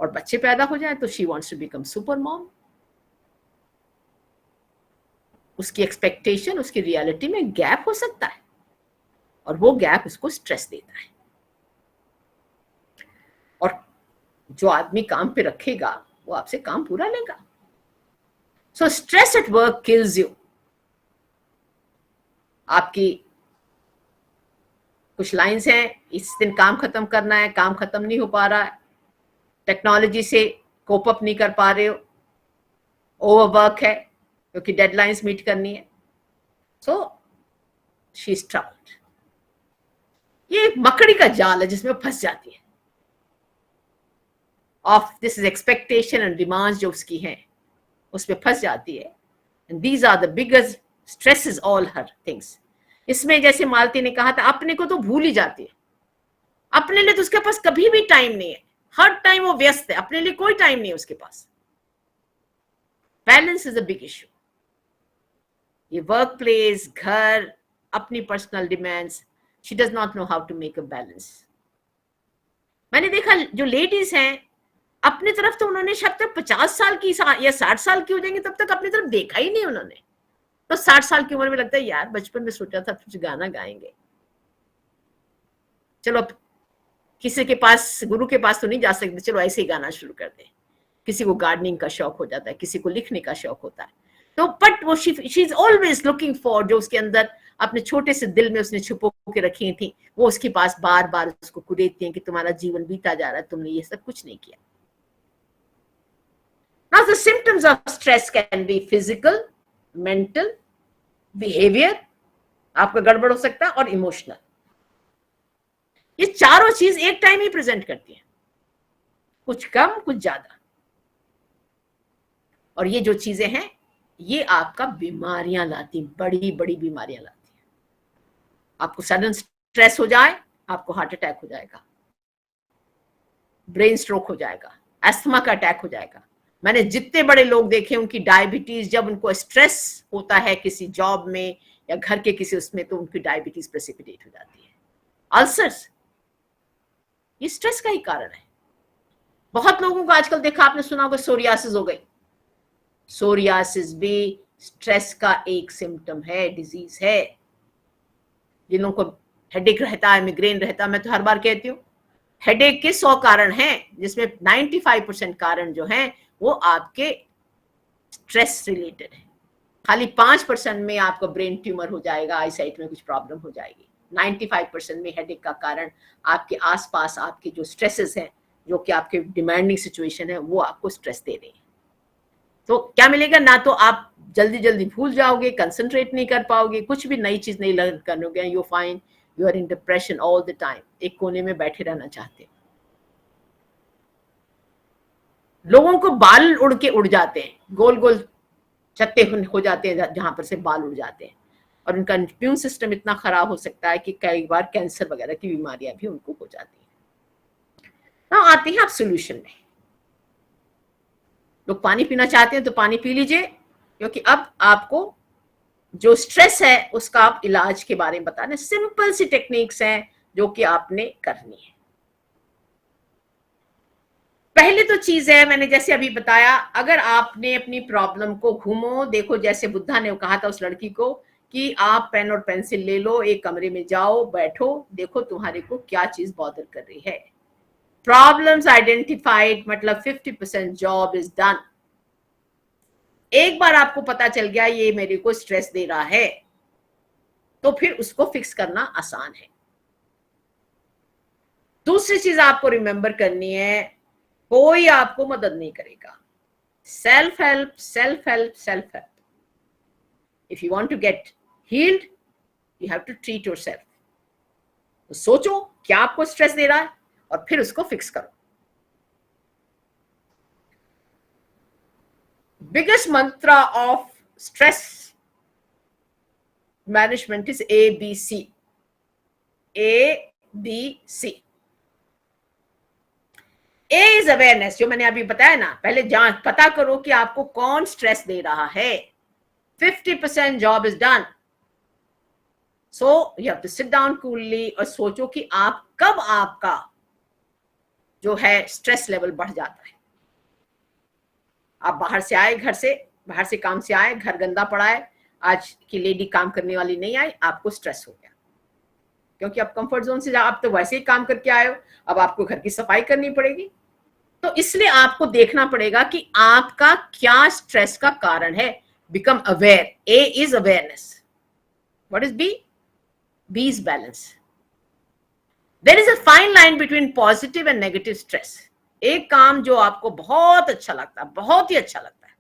और बच्चे पैदा हो जाए तो she wants to become super mom. उसकी एक्सपेक्टेशन उसकी रियलिटी में गैप हो सकता है, और वो गैप उसको स्ट्रेस देता है। और जो आदमी काम पे रखेगा वो आपसे काम पूरा लेगा। So stress at work kills you. आपकी कुछ लाइंस हैं, इस दिन काम खत्म करना है, काम खत्म नहीं हो पा रहा है, टेक्नोलॉजी से कोप अप नहीं कर पा रहे हो, ओवरवर्क है क्योंकि डेडलाइंस मीट करनी है, सो शी इज ट्रबल्ड। ये एक मकड़ी का जाल है जिसमें फंस जाती है। Of this is expectation and demands जो उसकी हैं उसमें फंस जाती है, and these are the biggest stresses all her things. इसमें जैसे मालती ने कहा था, अपने को तो भूल ही जाती है। अपने लिए तो उसके पास कभी भी टाइम नहीं है, हर टाइम वो व्यस्त है, अपने लिए कोई टाइम नहीं है उसके पास। Balance is a big issue. ये वर्क प्लेस, घर, अपनी personal demands, she does not know how to make a balance. मैंने देखा जो लेडीज हैं अपनी तरफ तो उन्होंने शायद तक 50 साल की या 60 साल की हो जाएंगी तब तक अपनी तरफ देखा ही नहीं उन्होंने। तो 60 साल की उम्र में लगता है यार बचपन में सोचा था कुछ गाना गाएंगे, चलो किसी के पास, गुरु के पास तो नहीं जा सकते, चलो ऐसे ही गाना शुरू कर दें। किसी को गार्डनिंग का शौक हो जाता है, किसी को लिखने का शौक होता है, तो बट वो she is always looking for जो उसके अंदर अपने छोटे से दिल में उसने छुपो के रखी थी, वो उसके पास बार बार उसको कुरेदती हैं कि तुम्हारा जीवन बीता जा रहा है, तुमने ये सब कुछ नहीं किया। Now the symptoms of stress can be physical, mental, behavior, आपका गड़बड़ हो सकता है, और इमोशनल। ये चारों चीज एक टाइम ही प्रेजेंट करती है, कुछ कम कुछ ज्यादा। और ये जो चीजें हैं ये आपका बीमारियां लाती, बड़ी बड़ी बीमारियां लाती हैं। आपको सडन स्ट्रेस हो जाए, आपको हार्ट अटैक हो जाएगा, ब्रेन स्ट्रोक हो जाएगा, अस्थमा का अटैक हो जाएगा। मैंने जितने बड़े लोग देखे उनकी डायबिटीज, जब उनको स्ट्रेस होता है किसी जॉब में या घर के किसी उसमें, तो उनकी डायबिटीज प्रेसिपिटेट हो जाती है। अल्सर्स, ये स्ट्रेस का ही कारण है। बहुत लोगों को आजकल देखा आपने सुना होगा सोरियासिस हो गई। सोरियासिस भी स्ट्रेस का एक सिम्टम है, डिजीज है। जिन लोगों को हेडेक रहता है, मिग्रेन रहता है, मैं तो हर बार कहती हूँ हेडेक के 100 कारण हैं, जिसमें 95% कारण जो हैं वो आपके स्ट्रेस रिलेटेड है। खाली 5% में आपका ब्रेन ट्यूमर हो जाएगा, आईसाइट में कुछ प्रॉब्लम हो जाएगी। 95% में हेडेक का कारण आपके आसपास आपके जो स्ट्रेसेस हैं, जो कि आपके डिमांडिंग सिचुएशन है, वो आपको स्ट्रेस दे रही है। तो क्या मिलेगा? ना तो आप जल्दी जल्दी भूल जाओगे, कंसंट्रेट नहीं कर पाओगे, कुछ भी नई चीज नहीं लर्न करोगे, you find you are in depression all the time, एक कोने में बैठे रहना चाहते हैं। लोगों को बाल उड़ के उड़ जाते हैं, गोल गोल छत्ते हो जाते हैं जहां पर से बाल उड़ जाते हैं, और उनका इम्यून सिस्टम इतना खराब हो सकता है कि कई बार कैंसर वगैरह की बीमारियां भी उनको हो जाती हैं। ना आते हैं आप सोल्यूशन में। लोग पानी पीना चाहते हैं तो पानी पी लीजिए, क्योंकि अब आपको जो स्ट्रेस है उसका आप इलाज के बारे में बताने, सिंपल सी टेक्निक्स हैं जो कि आपने करनी है। पहले तो चीज है, मैंने जैसे अभी बताया, अगर आपने अपनी प्रॉब्लम को घूमो देखो, जैसे बुद्धा ने कहा था उस लड़की को कि आप पेन और पेंसिल ले लो, एक कमरे में जाओ, बैठो, देखो तुम्हारे को क्या चीज बॉदर कर रही है। प्रॉब्लम्स आइडेंटिफाइड, मतलब 50% जॉब इज डन। एक बार आपको पता चल गया ये मेरे को स्ट्रेस दे रहा है, तो फिर उसको फिक्स करना आसान है। दूसरी चीज आपको रिमेंबर करनी है, कोई आपको मदद नहीं करेगा। Self help, self help, self help. If you want to get healed, you have to treat yourself. तो सोचो क्या आपको स्ट्रेस दे रहा है और फिर उसको फिक्स करो। Biggest Mantra of stress management is ABC। ABC। A is awareness, जो मैंने अभी बताया ना, पहले जांच पता करो कि आपको कौन स्ट्रेस दे रहा है। 50% job is done. So you have to sit down coolly और सोचो कि आप कब आपका जो है स्ट्रेस लेवल बढ़ जाता है। आप बाहर से आए, घर से बाहर से काम से आए, घर गंदा पड़ा है, आज की लेडी काम करने वाली नहीं आई, आपको स्ट्रेस हो गया, क्योंकि आप कंफर्ट जोन से, आप तो वैसे ही काम करके आए हो, अब आपको घर की सफाई करनी पड़ेगी। तो इसलिए आपको देखना पड़ेगा कि आपका क्या स्ट्रेस का कारण है। Become aware. A is awareness. What is B? B is balance. There is a fine line between positive and negative stress. एक काम जो आपको बहुत अच्छा लगता है, बहुत ही अच्छा लगता है,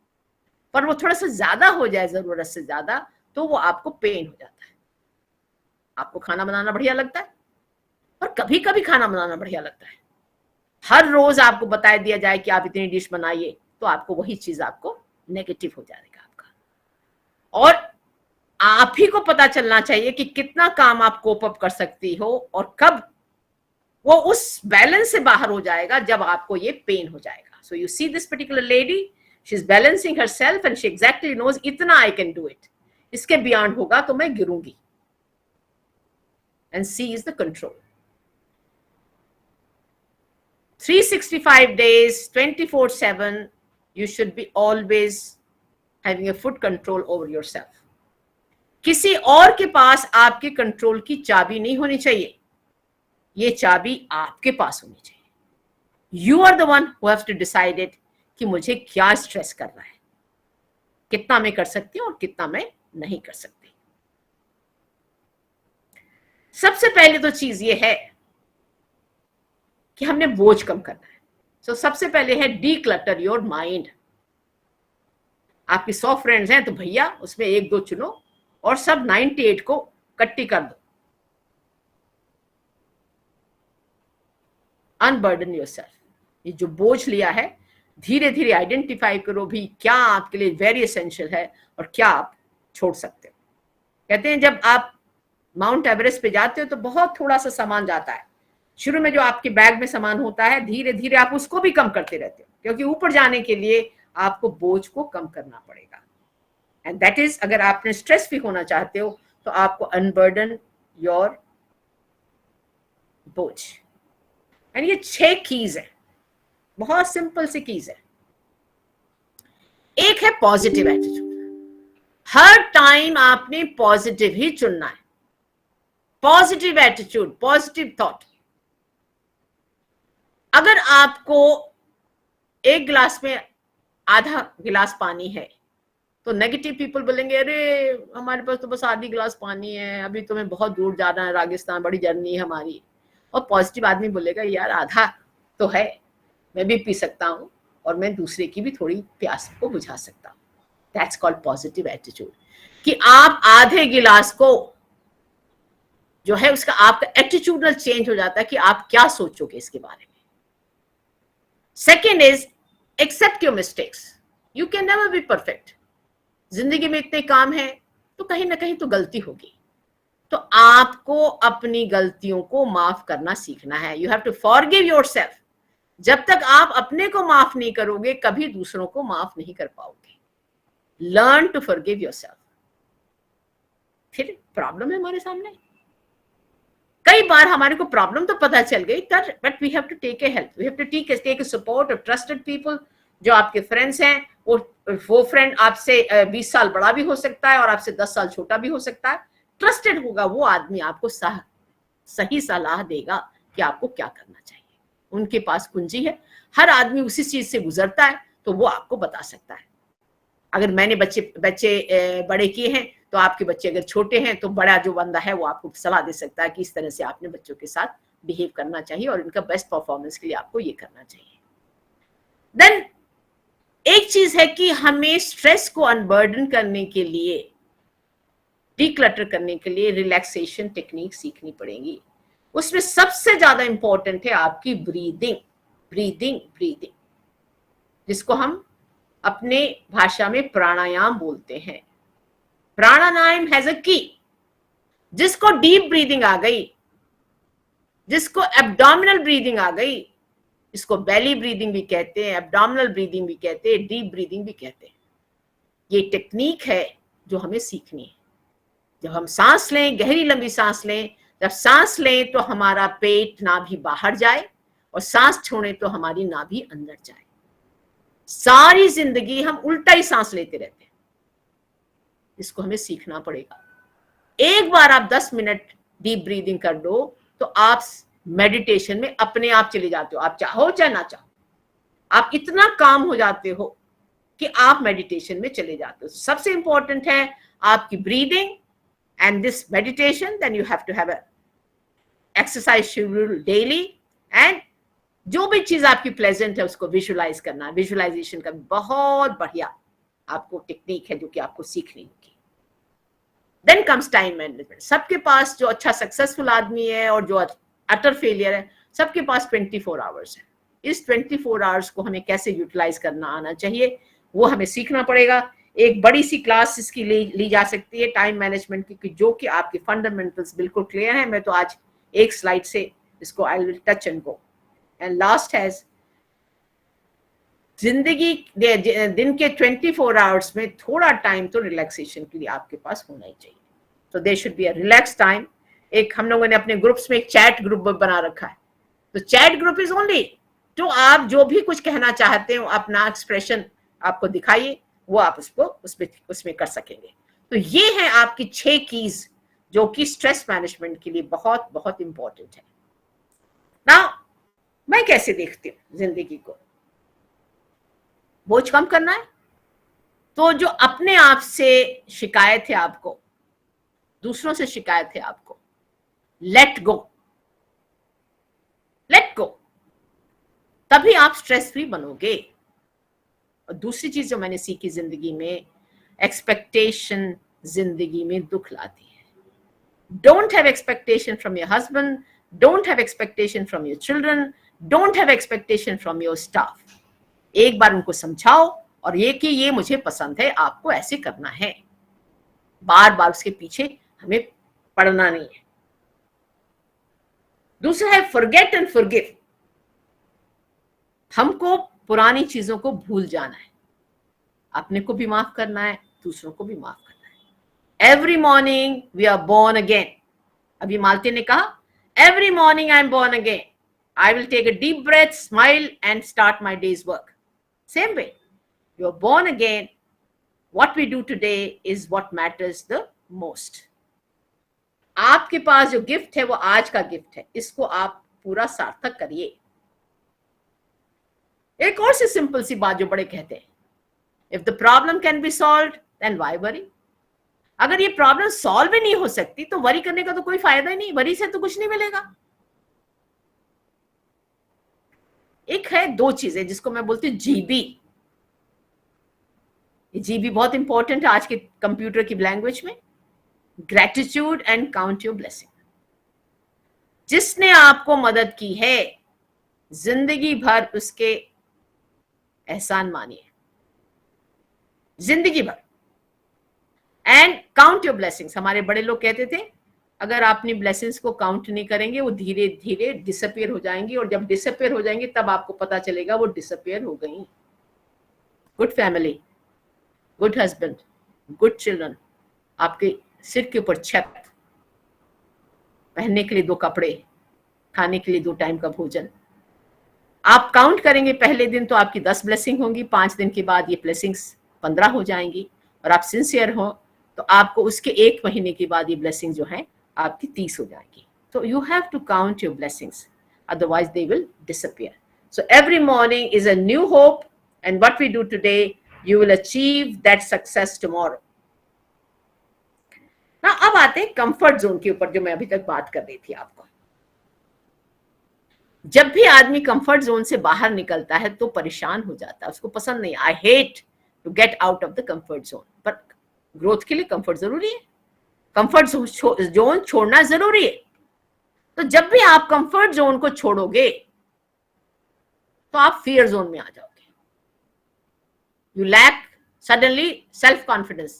पर वो थोड़ा सा ज्यादा हो जाए, जरूरत से ज्यादा, तो वो आपको पेन हो जाता है। आपको खाना बनाना बढ़िया लगता है, और कभी कभी खाना बनाना बढ़िया लगता है। हर रोज आपको बता दिया जाए कि आप इतनी डिश बनाइए, तो आपको वही चीज आपको नेगेटिव हो जाएगा आपका। और आप ही को पता चलना चाहिए कि कितना काम आप कोप अप कर सकती हो और कब वो उस बैलेंस से बाहर हो जाएगा, जब आपको ये पेन हो जाएगा। So you see this particular lady, she is balancing herself and she exactly knows इतना आई कैन डू इट, इसके बियॉन्ड होगा तो मैं गिरूंगी। And she is the control. 365 days, 24/7, you should be always having a foot control over yourself. किसी और के पास आपके कंट्रोल की चाबी नहीं होनी चाहिए, ये चाबी आपके पास होनी चाहिए। You are the one who has to decide it कि मुझे क्या स्ट्रेस कर रहा है, कितना मैं कर सकती हूँ और कितना मैं नहीं कर सकती। सबसे पहले तो चीज ये है कि हमने बोझ कम करना है। सो सबसे पहले है डी क्लटर योर माइंड। आपकी 100 फ्रेंड्स हैं तो भैया उसमें एक दो चुनो और सब 98 को कट्टी कर दो। Unburden yourself. ये जो बोझ लिया है धीरे धीरे आइडेंटिफाई करो भी क्या आपके लिए वेरी एसेंशियल है और क्या आप छोड़ सकते हो। कहते हैं जब आप माउंट एवरेस्ट पे जाते हो तो बहुत थोड़ा सा सामान जाता है। शुरू में जो आपके बैग में सामान होता है धीरे धीरे आप उसको भी कम करते रहते हो, क्योंकि ऊपर जाने के लिए आपको बोझ को कम करना पड़ेगा। एंड दैट इज, अगर आपने स्ट्रेस फ्री होना चाहते हो तो आपको अनबर्डन योर बोझ। एंड ये 6 कीज है, बहुत सिंपल सी कीज है। एक है पॉजिटिव एटीट्यूड। हर टाइम आपने पॉजिटिव ही चुनना है। Positive attitude, positive thought. अगर आपको एक गिलास में आधा गिलास पानी है तो नेगेटिव पीपल बोलेंगे अरे हमारे पास तो बस आधी गिलास पानी है, अभी तुम्हें बहुत दूर जाना है, राजस्थान बड़ी जर्नी है हमारी। और पॉजिटिव आदमी बोलेगा यार आधा तो है, मैं भी पी सकता हूं और मैं दूसरे की भी थोड़ी प्यास को बुझा सकता हूं। दैट्स कॉल्ड पॉजिटिव एटीट्यूड, कि आप आधे गिलास को जो है उसका आपका एटीट्यूडल चेंज हो जाता है कि आप क्या सोचोगे इसके बारे में। Second is accept your mistakes. You can never be perfect. जिंदगी में इतने काम है तो कहीं ना कहीं तो गलती होगी, तो आपको अपनी गलतियों को माफ करना सीखना है। You have to forgive yourself. जब तक आप अपने को माफ नहीं करोगे कभी दूसरों को माफ नहीं कर पाओगे। Learn to forgive yourself. फिर प्रॉब्लम है हमारे सामने, कई बार हमारे को प्रॉब्लम तो पता चल गई, but we have to take a help, we have to take a support of trusted people. जो आपके फ्रेंड्स हैं वो फ्रेंड आपसे 20 साल बड़ा भी हो सकता है और आपसे 10 साल छोटा भी हो सकता है। ट्रस्टेड होगा वो आदमी, आपको सही सलाह देगा कि आपको क्या करना चाहिए। उनके पास कुंजी है, हर आदमी उसी चीज से गुजरता है तो वो आपको बता सकता है। अगर मैंने बच्चे बड़े किए हैं तो आपके बच्चे अगर छोटे हैं तो बड़ा जो बंदा है वो आपको सलाह दे सकता है कि इस तरह से आपने बच्चों के साथ बिहेव करना चाहिए और इनका बेस्ट परफॉर्मेंस के लिए आपको ये करना चाहिए। देन एक चीज है कि हमें स्ट्रेस को अनबर्डन करने के लिए, डिक्लटर करने के लिए रिलैक्सेशन टेक्निक सीखनी पड़ेगी। उसमें सबसे ज्यादा इंपॉर्टेंट है आपकी ब्रीदिंग, ब्रीदिंग, ब्रीदिंग, जिसको हम अपने भाषा में प्राणायाम बोलते हैं। प्राणायाम हैज अ की। जिसको डीप ब्रीदिंग आ गई, जिसको एब्डोमिनल ब्रीदिंग आ गई, इसको बेली ब्रीदिंग भी कहते हैं, एब्डोमिनल ब्रीदिंग भी कहते हैं, डीप ब्रीदिंग भी कहते हैं। ये टेक्निक है जो हमें सीखनी है। जब हम सांस लें, गहरी लंबी सांस लें, जब सांस लें तो हमारा पेट नाभि बाहर जाए और सांस छोड़ें तो हमारी नाभि अंदर जाए। सारी जिंदगी हम उल्टा ही सांस लेते रहते हैं, इसको हमें सीखना पड़ेगा। एक बार आप 10 मिनट डीप ब्रीदिंग कर दो तो आप मेडिटेशन में अपने आप चले जाते हो, आप चाहो चाहे ना चाहो। आप इतना काम हो जाते हो कि आप मेडिटेशन में चले जाते हो। सबसे इंपॉर्टेंट है आपकी breathing and this meditation. Then you have to have exercise schedule daily, and जो भी चीज आपकी प्लेजेंट है उसको विजुअलाइज करना। विजुअलाइजेशन का बहुत बढ़िया आपको टेक्निक है जो कि आपको सीखनी होगी। Then comes time management. सबके पास, जो अच्छा सक्सेसफुल आदमी है और जो अटर फेलियर है, सबके पास 24 आवर्स है। इस 24 आवर्स को हमें कैसे यूटिलाइज करना आना चाहिए वो हमें सीखना पड़ेगा। एक बड़ी सी क्लास इसकी ली जा सकती है टाइम मैनेजमेंट की, जो कि आपके फंडामेंटल्स बिल्कुल क्लियर है। मैं तो आज एक स्लाइड से इसको I will touch and go. And last has, जिंदगी दिन के 24 आवर्स में थोड़ा टाइम तो रिलैक्सेशन के लिए आपके पास होना ही चाहिए। तो there should be a relax time. एक हम लोगों ने अपने ग्रुप्स में एक चैट ग्रुप बना रखा है। तो चैट ग्रुप इज ओनली तो आप जो भी कुछ कहना चाहते हो, अपना एक्सप्रेशन आपको दिखाइए, वो आप उसको उसमें कर सकेंगे। तो ये है आपकी 6 कीज जो कि स्ट्रेस मैनेजमेंट के लिए बहुत बहुत इंपॉर्टेंट है। नाउ मैं कैसे देखती हूँ जिंदगी को? बोझ कम करना है तो जो अपने आप से शिकायत है आपको, दूसरों से शिकायत है आपको, लेट गो, लेट गो, तभी आप स्ट्रेस फ्री बनोगे। और दूसरी चीज जो मैंने सीखी जिंदगी में, एक्सपेक्टेशन जिंदगी में दुख लाती है। Don't have expectation from your husband, don't have expectation from your children, don't have expectation from your staff. एक बार उनको समझाओ और ये कि ये मुझे पसंद है, आपको ऐसे करना है। बार बार उसके पीछे हमें पड़ना नहीं है। दूसरा है फॉरगेट एंड फॉरगिव। हमको पुरानी चीजों को भूल जाना है, अपने को भी माफ करना है, दूसरों को भी माफ करना है। Every morning we are born again. अभी मालती ने कहा every morning I am born again, I will take a deep breath, smile and start my day's work. Same way you are born again, what we do today is what matters the most. आपके पास जो gift है वो आज का gift है, इसको आप पूरा सार्थक करिए। एक और सी सिंपल सी बात जो बड़े कहते हैं, if the problem can be solved then why worry. अगर ये प्रॉब्लम सॉल्व ही नहीं हो सकती तो वरी करने का तो कोई फायदा ही नहीं, वरी से तो कुछ नहीं मिलेगा। एक है दो चीजें जिसको मैं बोलती हूँ जीबी। जीबी बहुत इंपॉर्टेंट है आज के कंप्यूटर की लैंग्वेज में, gratitude and count your blessing. जिसने आपको मदद की है जिंदगी भर उसके एहसान मानिए, जिंदगी भर। And count your blessings. हमारे बड़े लोग कहते थे अगर आप अपनी ब्लेसिंग्स को काउंट नहीं करेंगे वो धीरे धीरे डिसअपियर हो जाएंगी, और जब डिसअपियर हो जाएंगी तब आपको पता चलेगा वो डिसअपियर हो गई। Good family, good husband, good children, आपके सिर के ऊपर छत, पहनने के लिए 2 कपड़े, खाने के लिए 2 टाइम का भोजन। आप काउंट करेंगे पहले दिन तो आपकी 10 ब्लेसिंग होंगी, 5 दिन के बाद ये ब्लेसिंग्स 15 हो जाएंगी, और आप सिंसियर हो तो आपको उसके 1 महीने के बाद ये ब्लेसिंग जो है आपकी 30 हो जाएगी। तो you have to count your blessings, otherwise they will disappear. So every morning is a new hope, and what we do today you will achieve that success tomorrow. ना अब आते हैं कंफर्ट जोन के ऊपर जो मैं अभी तक बात कर रही थी आपको। जब भी आदमी कंफर्ट जोन से बाहर निकलता है तो परेशान हो जाता है, उसको पसंद नहीं। I hate to get out of the comfort zone, पर ग्रोथ के लिए कंफर्ट जरूरी है, कंफर्ट जोन छोड़ना जरूरी है। तो जब भी आप कंफर्ट जोन को छोड़ोगे तो आप फियर जोन में आ जाओगे। You lack suddenly self confidence।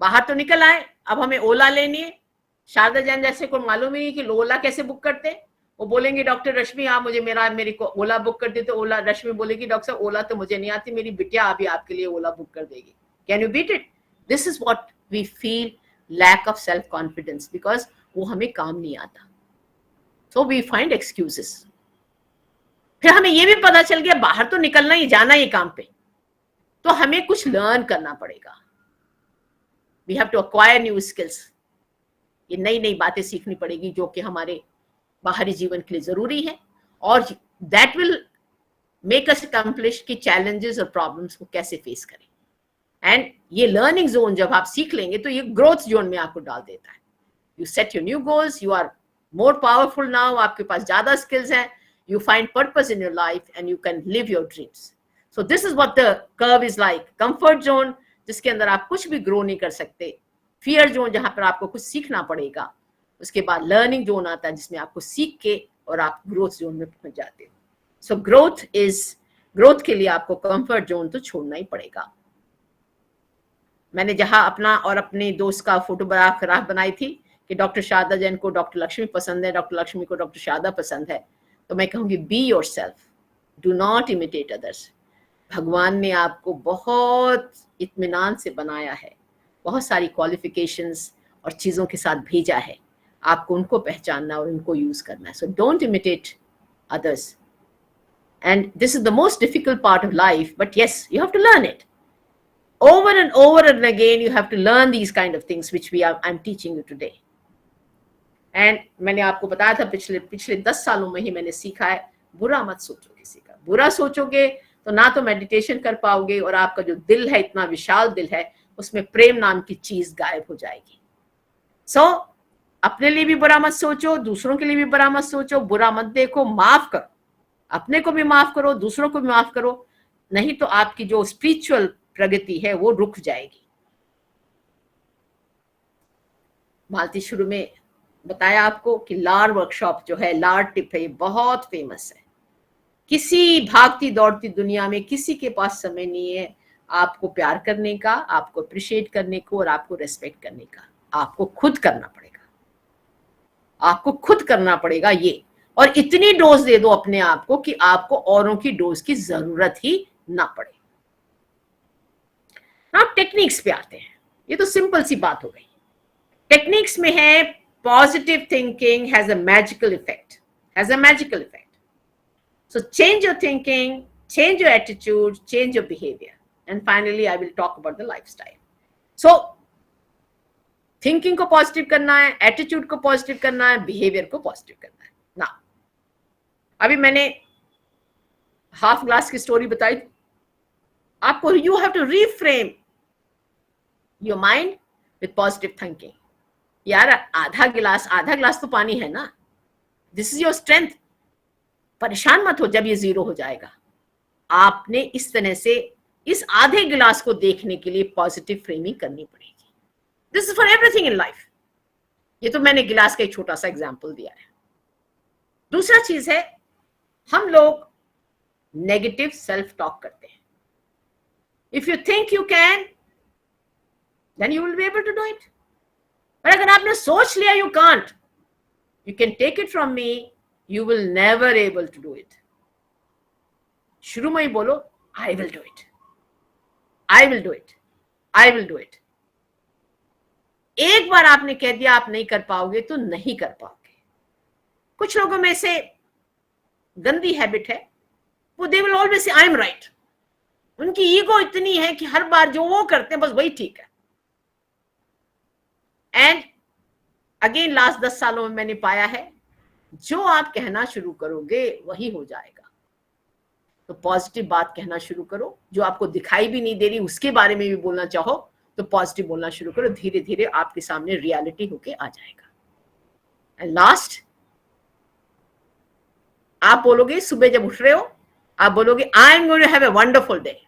बाहर तो निकल आए, अब हमें ओला लेनी है। शारदा जैन जैसे को मालूम ही नहीं कि ओला कैसे बुक करते हैं। वो बोलेंगे डॉक्टर रश्मि आप मुझे मेरी को ओला बुक कर देते। ओला रश्मि बोलेगी डॉक्टर साहब ओला तो मुझे नहीं आती, मेरी बिटिया अभी आपके लिए ओला बुक कर देगी। Can you beat it? This is what we feel, lack of self confidence, because वो हमें काम नहीं आता। So we find excuses. फिर हमें ये भी पता चल गया बाहर तो निकलना ही, जाना ही काम पे, तो हमें कुछ लर्न करना पड़ेगा। We have to acquire new skills. ये नई नई बातें सीखनी पड़ेगी जो कि हमारे बाहरी जीवन के लिए जरूरी है, और that will make us accomplish कि चैलेंजेस और प्रॉब्लम्स को कैसे फेस करें। एंड ये लर्निंग जोन जब आप सीख लेंगे तो ये ग्रोथ जोन में आपको डाल देता है। You set your new goals, you are more powerful now, आपके पास ज्यादा स्किल्स हैं, you find purpose in your life and you can live your dreams. So this is what the curve is like. Comfort zone जिसके अंदर आप कुछ भी grow नहीं कर सकते, फियर जोन जहां पर आपको कुछ सीखना पड़ेगा, उसके बाद लर्निंग जोन आता है जिसमें आपको सीख के और आप ग्रोथ जोन में पहुंच जाते हो। सो ग्रोथ के लिए आपको कंफर्ट जोन तो छोड़ना ही पड़ेगा। मैंने जहां अपना और अपने दोस्त का फोटोग्राफ बनाई थी कि डॉक्टर शारदा जैन को डॉक्टर लक्ष्मी पसंद है, डॉक्टर लक्ष्मी को डॉक्टर शारदा पसंद है, तो मैं कहूंगी be yourself, do not imitate others. भगवान ने आपको बहुत इत्मीनान से बनाया है, बहुत सारी क्वालिफिकेशंस और चीज़ों के साथ भेजा है, आपको उनको पहचानना और उनको यूज करना है। So don't imitate others, and this is the most difficult part of life, but yes you have to learn it over and again. You have to learn these kind of things which I'm teaching you today. And मैंने आपको बताया था पिछले 10 सालों में ही मैंने सीखा है, बुरा मत सोचो किसी का। बुरा सोचोगे तो ना तो मेडिटेशन कर पाओगे, और आपका जो दिल है, इतना विशाल दिल है, उसमें प्रेम नाम की चीज गायब हो जाएगी। सो अपने लिए भी बुरा मत सोचो, दूसरों के लिए भी बुरा मत सोचो, बुरा मत देखो, माफ करो, अपने को भी माफ करो, दूसरों को भी माफ करो, नहीं तो आपकी जो स्पिरिचुअल प्रगति है वो रुक जाएगी। मालती शुरू में बताया आपको कि लार वर्कशॉप जो है, लार टिप है, ये बहुत फेमस है। किसी भागती दौड़ती दुनिया में किसी के पास समय नहीं है आपको प्यार करने का, आपको अप्रिशिएट करने को और आपको रेस्पेक्ट करने का। आपको खुद करना पड़ेगा, आपको खुद करना पड़ेगा ये। और इतनी डोज दे दो अपने आप को कि आपको औरों की डोज की जरूरत ही ना पड़े। आप टेक्निक्स पे आते हैं, ये तो सिंपल सी बात हो गई। टेक्निक्स में है positive thinking has a magical effect, has a magical effect. So change your thinking, change your attitude, change your behavior. And finally, I will talk about the lifestyle. So, thinking को positive करना है, attitude को positive करना है, behaviour को positive करना है। ना अभी मैंने हाफ ग्लास की स्टोरी बताई, आपको you have to reframe your mind with positive thinking. यार आधा गिलास तो पानी है ना, दिस इज योर स्ट्रेंथ। परेशान मत हो जब ये जीरो हो जाएगा। आपने इस तरह से इस आधे गिलास को देखने के लिए पॉजिटिव फ्रेमिंग करनी पड़ेगी। This is for everything in life. ये तो मैंने गिलास का एक छोटा सा एग्जांपल दिया है। दूसरा चीज है, हम लोग नेगेटिव सेल्फ टॉक करते हैं। If you think you can, then you will be able to do it. पर अगर आपने सोच लिया you can't, you can take it from me, you will never able to do it. शुरू में ही बोलो I will do it, I will do it, I will do it. एक बार आपने कह दिया आप नहीं कर पाओगे तो नहीं कर पाओगे। कुछ लोगों में से गंदी हैबिट है, वो they will always say I am right. उनकी ईगो इतनी है कि हर बार जो वो करते हैं बस वही ठीक है। एंड अगेन लास्ट 10 सालों में मैंने पाया है, जो आप कहना शुरू करोगे वही हो जाएगा। तो पॉजिटिव बात कहना शुरू करो, जो आपको दिखाई भी नहीं दे रही उसके बारे में भी बोलना चाहो तो पॉजिटिव बोलना शुरू करो, धीरे धीरे आपके सामने रियलिटी होके आ जाएगा। एंड लास्ट, आप बोलोगे सुबह जब उठ रहे हो, आप बोलोगे I am going to have a wonderful day.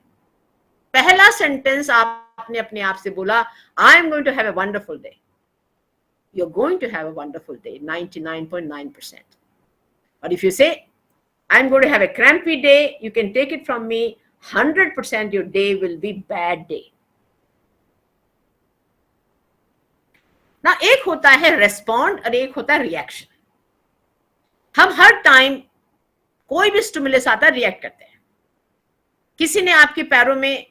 पहला सेंटेंस आपने अपने आप से बोला I am going to have a wonderful day, you're going to have a wonderful day 99.9%. But if you say I'm going to have a crampy day, you can take it from me, 100% your day will be bad day. ना एक होता है respond और एक होता है reaction. हम हर time कोई भी स्टिमुलस आता है रिएक्ट करते हैं। किसी ने आपके पैरों में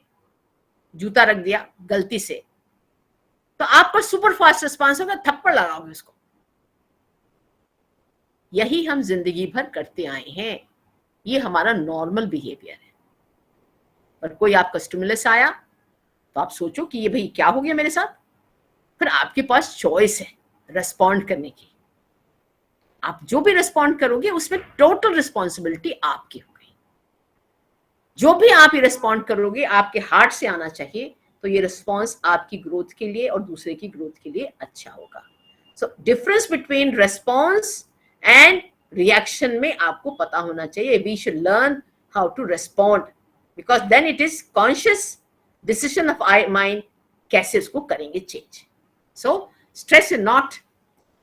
जूता रख दिया गलती से, तो आप पर सुपर फास्ट रिस्पॉन्स होगा, थप्पड़ लगाओगे उसको। यही हम जिंदगी भर करते आए हैं, ये हमारा नॉर्मल बिहेवियर है। पर कोई आपका स्टिमुलस आया तो आप सोचो कि ये भाई क्या हो गया मेरे साथ, फिर आपके पास चॉइस है रेस्पॉन्ड करने की। आप जो भी रेस्पॉन्ड करोगे उसमें टोटल रिस्पॉन्सिबिलिटी आपकी होगी। जो भी आप ये रेस्पॉन्ड करोगे आपके हार्ट से आना चाहिए, तो ये रिस्पॉन्स आपकी ग्रोथ के लिए और दूसरे की ग्रोथ के लिए अच्छा होगा। So difference between response and reaction में आपको पता होना चाहिए। We should learn how to respond, because then it is conscious decision of mind, कैसे उसको करेंगे change. So stress is not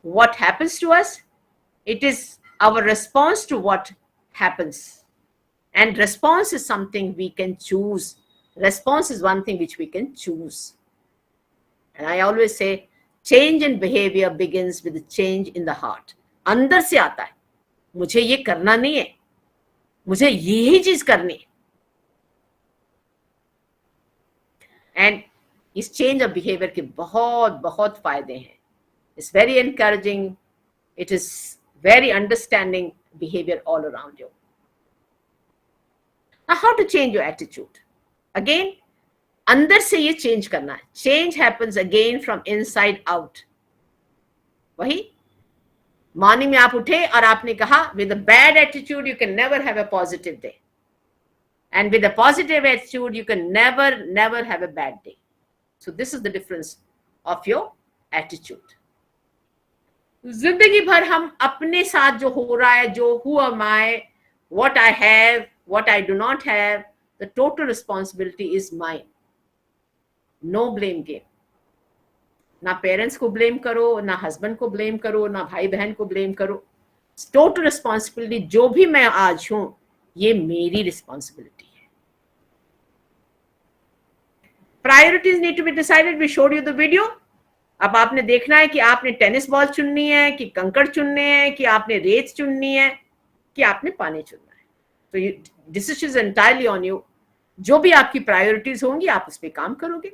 what happens to us, it is our response to what happens, and response is something we can choose. Response is one thing which we can choose. And I always say, change in behavior begins with the change in the heart. अंदर से आता है, मुझे ये करना नहीं है, मुझे यही चीज करनी है। एंड इस चेंज ऑफ बिहेवियर के बहुत बहुत फायदे हैं। It's very encouraging, it is very understanding behaviour all around you. Now, how to change your attitude? Again अंदर से ये चेंज करना है। Change happens again from inside out. वही मॉर्निंग में आप उठे और आपने कहा with a bad attitude you can never have a positive day, and with a positive attitude you can never have a bad day. So this is the difference of your attitude. जिंदगी भर हम अपने साथ जो हो रहा है, जो who am I, what I have, what I do not have, the total responsibility is mine. No blame game. ना पेरेंट्स को ब्लेम करो, ना हस्बैंड को ब्लेम करो, ना भाई बहन को ब्लेम करो. टोटल रिस्पॉन्सिबिलिटी, जो भी मैं आज हूं, ये मेरी रिस्पॉन्सिबिलिटी है. Priorities need to be decided. We showed you the video. अब आपने देखना है कि आपने टेनिस बॉल चुननी है, कि कंकड़ चुनने हैं, कि आपने रेत चुननी है, कि आपने पानी चुनना है. तो decision is entirely on you. जो भी आपकी प्रायोरिटीज होंगी, आप उस पर काम करोगे.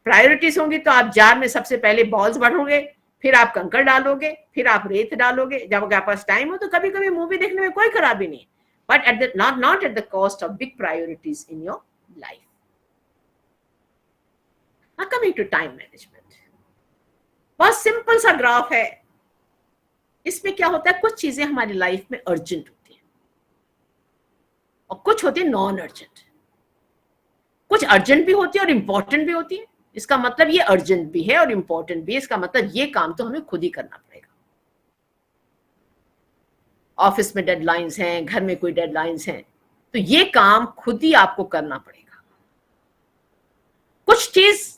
प्रायोरिटीज होंगी तो आप जार में सबसे पहले बॉल्स भरोगे, फिर आप कंकड़ डालोगे, फिर आप रेत डालोगे. जब आपके पास टाइम हो तो कभी कभी मूवी देखने में कोई खराबी नहीं, but at the not at the cost of big priorities in your life. Now coming to time management, बहुत सिंपल सा ग्राफ है. इसमें क्या होता है, कुछ चीजें हमारी लाइफ में अर्जेंट होती हैं और कुछ होती है नॉन अर्जेंट. कुछ अर्जेंट भी होती है और इंपॉर्टेंट भी होती है. इसका मतलब ये अर्जेंट भी है और इंपॉर्टेंट भी है. इसका मतलब ये काम तो हमें खुद ही करना पड़ेगा. ऑफिस में डेडलाइंस हैं, घर में कोई डेडलाइंस हैं, तो ये काम खुद ही आपको करना पड़ेगा. कुछ चीज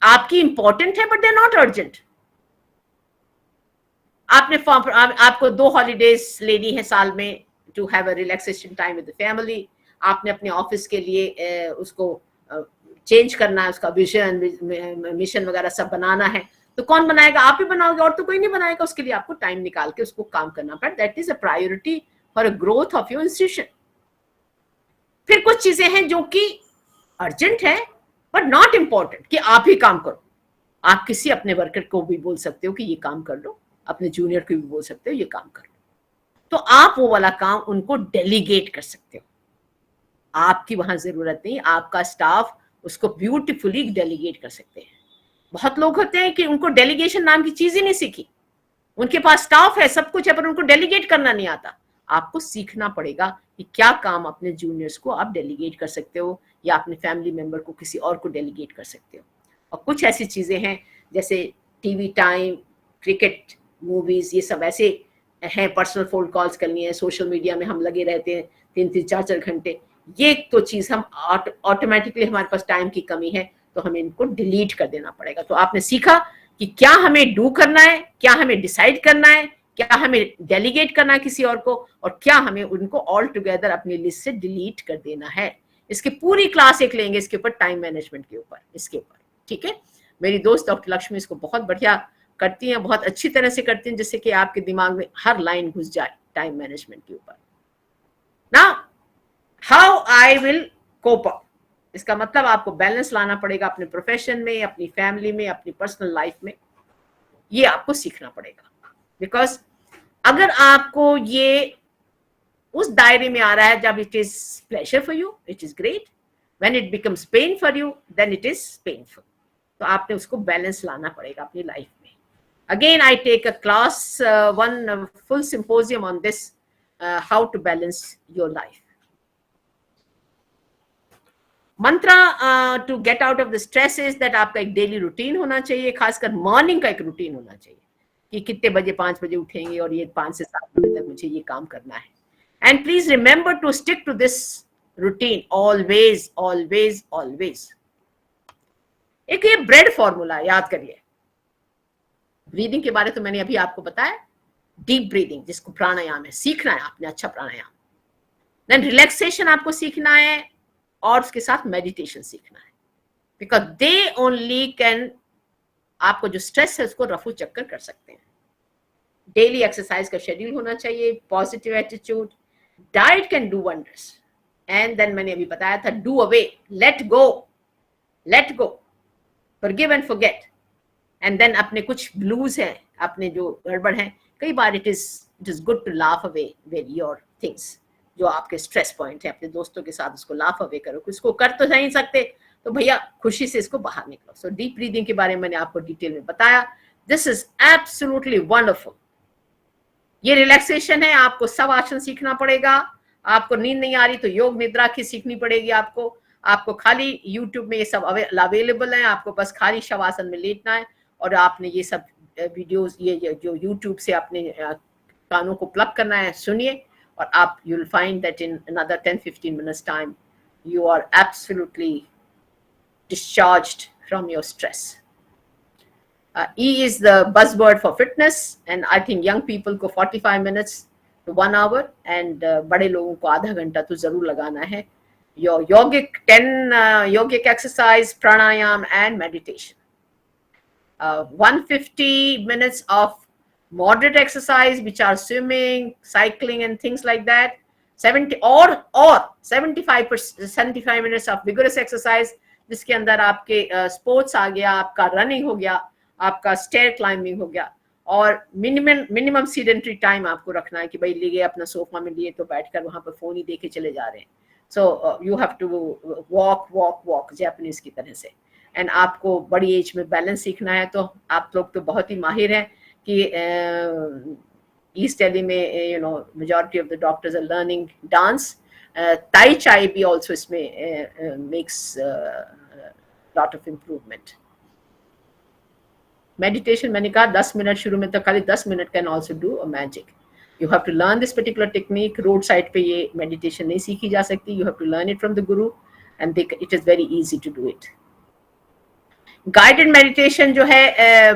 आपकी इंपॉर्टेंट है बट दे नॉट अर्जेंट. आपको 2 हॉलीडेज लेनी है साल में to have a relaxation time with the family. आपने अपने ऑफिस के लिए उसको चेंज करना है, उसका विजन मिशन वगैरह सब बनाना है. तो कौन बनाएगा? आप ही बनाओगे, और तो कोई नहीं बनाएगा. उसके लिए आपको टाइम निकाल के उसको काम करना पड़े. That is a priority for a growth of your institution. फिर कुछ चीजें हैं जो कि अर्जेंट है बट नॉट इंपॉर्टेंट, कि आप ही काम करो. आप किसी अपने वर्कर को भी बोल सकते हो कि ये काम कर लो, अपने जूनियर को भी बोल सकते हो ये काम कर लो. तो आप वो वाला काम उनको डेलीगेट कर सकते हो. आपकी वहां जरूरत नहीं, आपका स्टाफ उसको ब्यूटीफुली डेलीगेट कर सकते हैं. बहुत लोग होते हैं कि उनको डेलीगेशन नाम की चीज ही नहीं सीखी. उनके पास स्टाफ है, सब कुछ है, पर उनको डेलीगेट करना नहीं आता. आपको सीखना पड़ेगा कि क्या काम अपने जूनियर्स को आप डेलीगेट कर सकते हो, या अपने फैमिली मेंबर को किसी और को डेलीगेट कर सकते हो. और कुछ ऐसी चीजें हैं जैसे टीवी टाइम, क्रिकेट, मूवीज, ये सब ऐसे हैं. पर्सनल फोन कॉल्स करनी है, सोशल मीडिया में हम लगे रहते हैं 3-3, 4-4 घंटे. ये तो चीज हम ऑटोमेटिकली, हमारे पास टाइम की कमी है तो हमें इनको डिलीट कर देना पड़ेगा. तो आपने सीखा कि क्या हमें डू करना है, क्या हमें डिसाइड करना है, क्या हमें डेलीगेट करना है किसी और को, और क्या हमें उनको ऑल टुगेदर अपनी लिस्ट से डिलीट कर देना है. इसकी पूरी क्लास एक लेंगे इसके ऊपर, टाइम मैनेजमेंट के ऊपर, इसके ऊपर. ठीक है. मेरी दोस्त डॉक्टर लक्ष्मी इसको बहुत बढ़िया करती हैं, बहुत अच्छी तरह से करती हैं, जिससे कि आपके दिमाग में हर लाइन घुस जाए टाइम मैनेजमेंट के ऊपर. Now how I will cope up, इसका मतलब आपको बैलेंस लाना पड़ेगा अपने प्रोफेशन में, अपनी फैमिली में, अपनी पर्सनल लाइफ में. ये आपको सीखना पड़ेगा. बिकॉज अगर आपको ये उस दायरे में आ रहा है जब it is pleasure for you, it is great. When it becomes pain for you, then it is painful. तो आपने उसको बैलेंस लाना पड़ेगा अपनी लाइफ में. Again I take a class, one full symposium on this, how to balance your life. Mantra to get out of the stress is that आपका एक daily routine होना चाहिए, खासकर मॉर्निंग का एक रूटीन होना चाहिए कि कितने बजे, 5 बजे उठेंगे और ये 5 से 7 बजे तक मुझे ये काम करना है. And please remember to stick to this routine always always always. एक ये ब्रेड फॉर्मूला याद करिए. ब्रीदिंग के बारे तो मैंने अभी आपको बताया. डीप ब्रीदिंग, जिसको प्राणायाम है, सीखना है आपने अच्छा प्राणायाम. देन रिलैक्सेशन आपको सीखना है, और उसके साथ मेडिटेशन सीखना है. बिकॉज दे ओनली कैन आपको जो स्ट्रेस है उसको रफू चक्कर कर सकते हैं. डेली एक्सरसाइज का शेड्यूल होना चाहिए, positive attitude, diet can do wonders. And then मैंने अभी बताया था, do away, let go, forgive and forget. And then अपने कुछ ब्लूज हैं, अपने जो गड़बड़ हैं, कई बार it is good to laugh away with your things. जो आपके स्ट्रेस पॉइंट है, अपने दोस्तों के साथ उसको लाफ अवे करो. इसको कर तो नहीं सकते तो भैया खुशी से इसको बाहर निकलो. सो डीप ब्रीदिंग के बारे में मैंने आपको डिटेल में बताया. This is absolutely wonderful. ये रिलैक्सेशन है. आपको सब आसन सीखना पड़ेगा. आपको नींद नहीं आ रही तो योग निद्रा की सीखनी पड़ेगी. आपको खाली यूट्यूब में ये सब अवेलेबल है. आपको बस खाली शवासन में लेटना है और आपने ये सब वीडियोस, ये जो यूट्यूब से आपने कानों को प्लग करना है, सुनिए, और आप you will find that in another 10-15 minutes time you are absolutely discharged from your stress. E is the buzzword for fitness, and I think young people को 45 minutes to 1 hour, and बड़े लोगों को आधा घंटा तो जरूर लगाना है. Your yogic 10 yogic exercise, pranayam and meditation. 150 minutes of moderate exercise, which are swimming, cycling and things like that. 75 minutes of vigorous exercise, जिसके अंदर आपके स्पोर्ट्स आ गया, आपका रनिंग हो गया, आपका स्टेयर क्लाइंबिंग हो गया, और मिनिमम सीडेंटरी टाइम आपको रखना है कि भाई लिए अपना सोफा में लिए तो बैठकर वहां पर फोन ही देके चले जा रहे हैं. So you have to walk Japanese की तरह से. एंड आपको बड़ी एज में बैलेंस सीखना है, तो आप लोग तो बहुत ही माहिर हैं कि East Delhi में, you know, majority of the doctors are learning dance. Tai Chi भी also इसमें makes lot of improvement. Meditation मैंने कहा 10 मिनट शुरू में, तो खाली 10 minute can also do a magic. You have to learn this particular technique. Road side पे ये meditation नहीं सीखी जा सकती. You have to learn it from the guru, and it is very easy to do it. Guided meditation जो है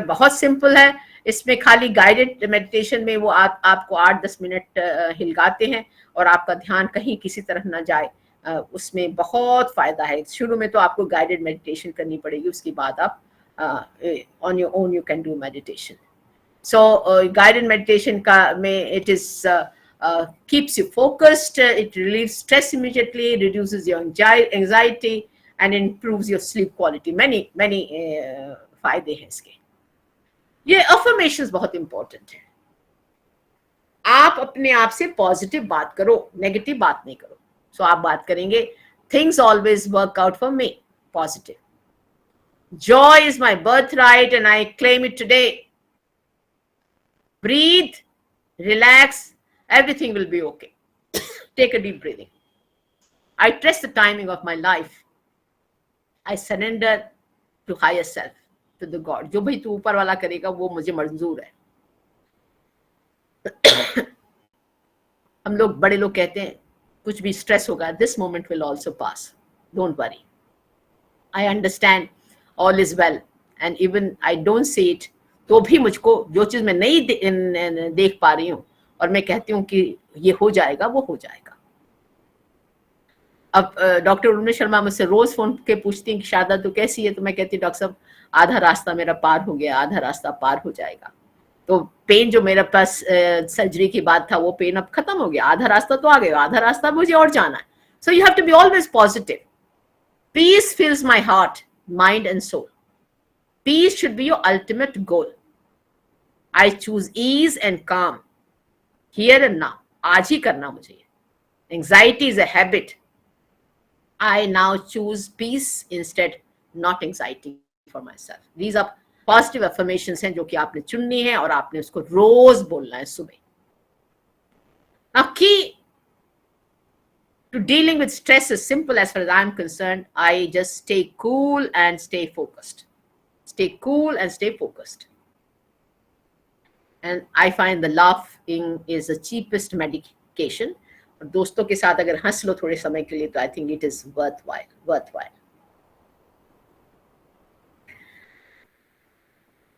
बहुत simple है. इसमें खाली गाइडेड मेडिटेशन में वो आपको 8-10 मिनट हिलगाते हैं और आपका ध्यान कहीं किसी तरफ ना जाए. उसमें बहुत फायदा है. शुरू में तो आपको गाइडेड मेडिटेशन करनी पड़ेगी, उसके बाद आप on your own you can do meditation. So guided meditation का में it is keeps you focused, it relieves stress immediately, reduces your anxiety and improves your sleep quality. Many फायदे हैं इसके. ये अफर्मेशंस बहुत इंपॉर्टेंट है. आप अपने आप से पॉजिटिव बात करो, नेगेटिव बात नहीं करो. सो आप बात करेंगे, things always work out for me, positive. Joy is my birth right and I claim it today. Breathe, relax, everything will be okay. Take a deep breathing. I trust the timing of my life. I surrender to higher self, to the God. जो भाई तू ऊपर वाला करेगा वो मुझे मंजूर है. हम लोग बड़े लोग कहते हैं कुछ भी स्ट्रेस होगा, this moment will also pass, don't worry, I understand, all is well, and even I don't see it, तो भी मुझको जो चीज मैं नहीं देख पा रही हूँ और मैं कहती हूँ कि ये हो जाएगा, वो हो जाएगा. अब डॉक्टर उर्मिला शर्मा मुझसे रोज फोन के पूछती हैं कि शारदा तू कैसी है, तो मैं कहती हूँ डॉक्टर साहब आधा रास्ता मेरा पार हो गया, आधा रास्ता पार हो जाएगा. तो पेन जो मेरे पास सर्जरी की बात था वो पेन अब खत्म हो गया, आधा रास्ता तो आ गया, आधा रास्ता मुझे और जाना है. So you have to be always positive. Peace fills my heart, mind and soul. Peace should be your ultimate goal. I choose ease and calm here and now. आज ही करना मुझे. Anxiety is a habit. I now choose peace instead, not anxiety for myself. These are positive affirmations हैं जो कि आपने चुननी है और आपने उसको रोज बोलना है सुबह. Now key to dealing with stress is simple as far as I'm concerned. I just stay cool and stay focused. Stay cool and stay focused. And I find the laughing is the cheapest medication. दोस्तों के साथ अगर हंस लो थोड़े समय के लिए तो I think it is worthwhile.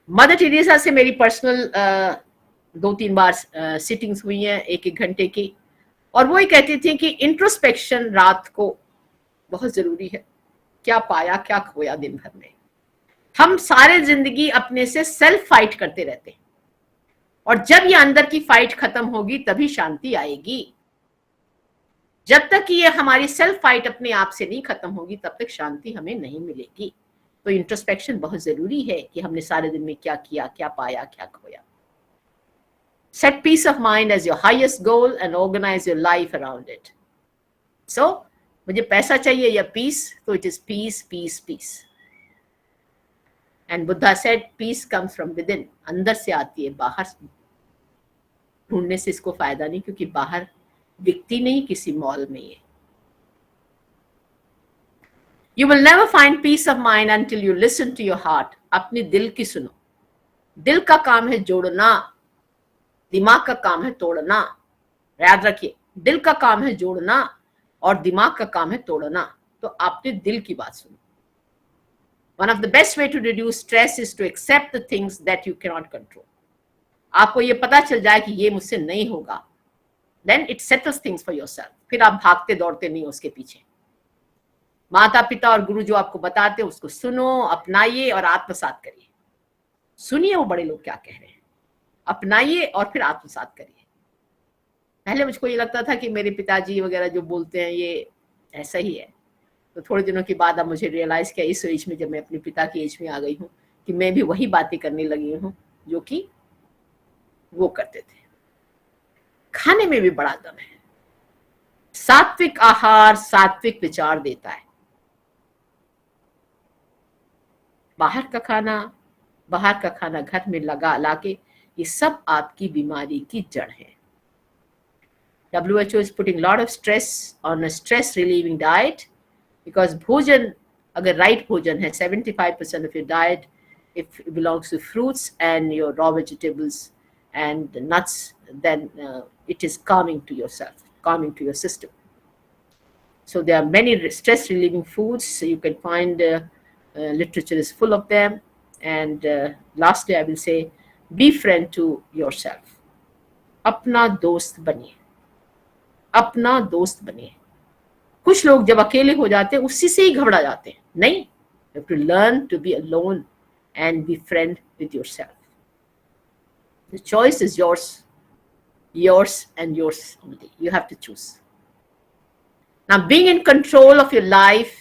Mother Teresa से मेरी पर्सनल 2-3 बार सिटिंग्स हुई हैं 1-1 घंटे की, और वो ही कहती थी कि इंट्रोस्पेक्शन रात को बहुत जरूरी है. क्या पाया क्या खोया दिन भर में. हम सारे जिंदगी अपने से सेल्फ फाइट करते रहते हैं, और जब ये अंदर की फाइट खत्म होगी तभी शांति आएगी. जब तक कि ये हमारी सेल्फ फाइट अपने आप से नहीं खत्म होगी तब तक शांति हमें नहीं मिलेगी. तो इंट्रोस्पेक्शन बहुत जरूरी है कि हमने सारे दिन में क्या किया, क्या पाया, क्या खोया. Set peace of mind as your highest goal and organise your life around it. So मुझे पैसा चाहिए या पीस, तो it is peace peace peace. And Buddha said peace comes from within. अंदर से आती है, बाहर ढूंढने से इसको फायदा नहीं, क्योंकि बाहर दिखती नहीं, किसी मॉल में है. You will never find peace of mind until you listen to your heart. अपने दिल की सुनो. दिल का काम है जोड़ना, दिमाग का काम है तोड़ना। याद रखिए, दिल का काम है जोड़ना और दिमाग का काम है तोड़ना। तो आपने दिल की बात सुनी। One of the best way to reduce stress is to accept the things that you cannot control. आपको ये पता चल जाए कि ये मुझसे नहीं होगा, then it settles things for yourself. फिर आप भागते दौड़ते नहीं उसके पीछे। माता पिता और गुरु जो आपको बताते हैं उसको सुनो, अपनाइए और आत्मसात करिए। सुनिए वो बड़े लोग क्या कह रहे हैं, अपनाइए और फिर आत्मसात करिए। पहले मुझको ये लगता था कि मेरे पिताजी वगैरह जो बोलते हैं ये ऐसा ही है, तो थोड़े दिनों के बाद अब मुझे रियलाइज किया इस एज में, जब मैं अपने पिता की एज में आ गई हूँ, कि मैं भी वही बातें करने लगी हूँ जो कि वो करते थे। खाने में भी बड़ा दम है। सात्विक आहार सात्विक विचार देता है। बाहर का खाना घर में लगा लाके, ये सब आपकी बीमारी की जड़ है। WHO is putting a lot of stress on a stress relieving diet because भोजन, अगर राइट भोजन है, 75% of your diet if it belongs to fruits and your raw vegetables and nuts, then it is calming to yourself, calming to your system. So there are many stress relieving foods. So you can find literature is full of them. And lastly, I will say, be friend to yourself. अपना दोस्त बनिए, अपना दोस्त बनिए। कुछ लोग जब अकेले हो जाते हैं उसी से ही घबरा जाते हैं। नहीं, you have to learn to be alone and be friend with yourself. The choice is yours, yours and yours only. You have to choose. Now, being in control of your life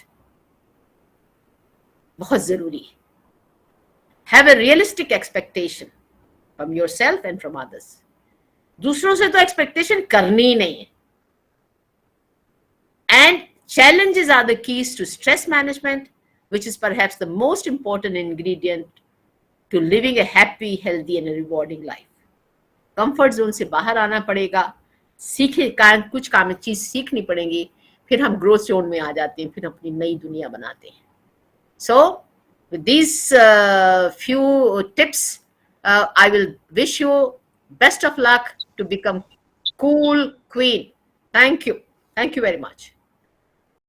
बहुत जरूरी है। Have a realistic expectation from yourself and from others. दूसरों से तो expectation करनी ही नहीं है। And challenges are the keys to stress management, which is perhaps the most important ingredient to living a happy, healthy and a rewarding life. Comfort zone से बाहर आना पड़ेगा, कुछ काम चीज सीखनी पड़ेगी, फिर हम ग्रोथ जोन में आ जाते हैं, फिर अपनी नई दुनिया बनाते हैं। So with these few tips, I will wish you best of luck to become cool queen. Thank you very much.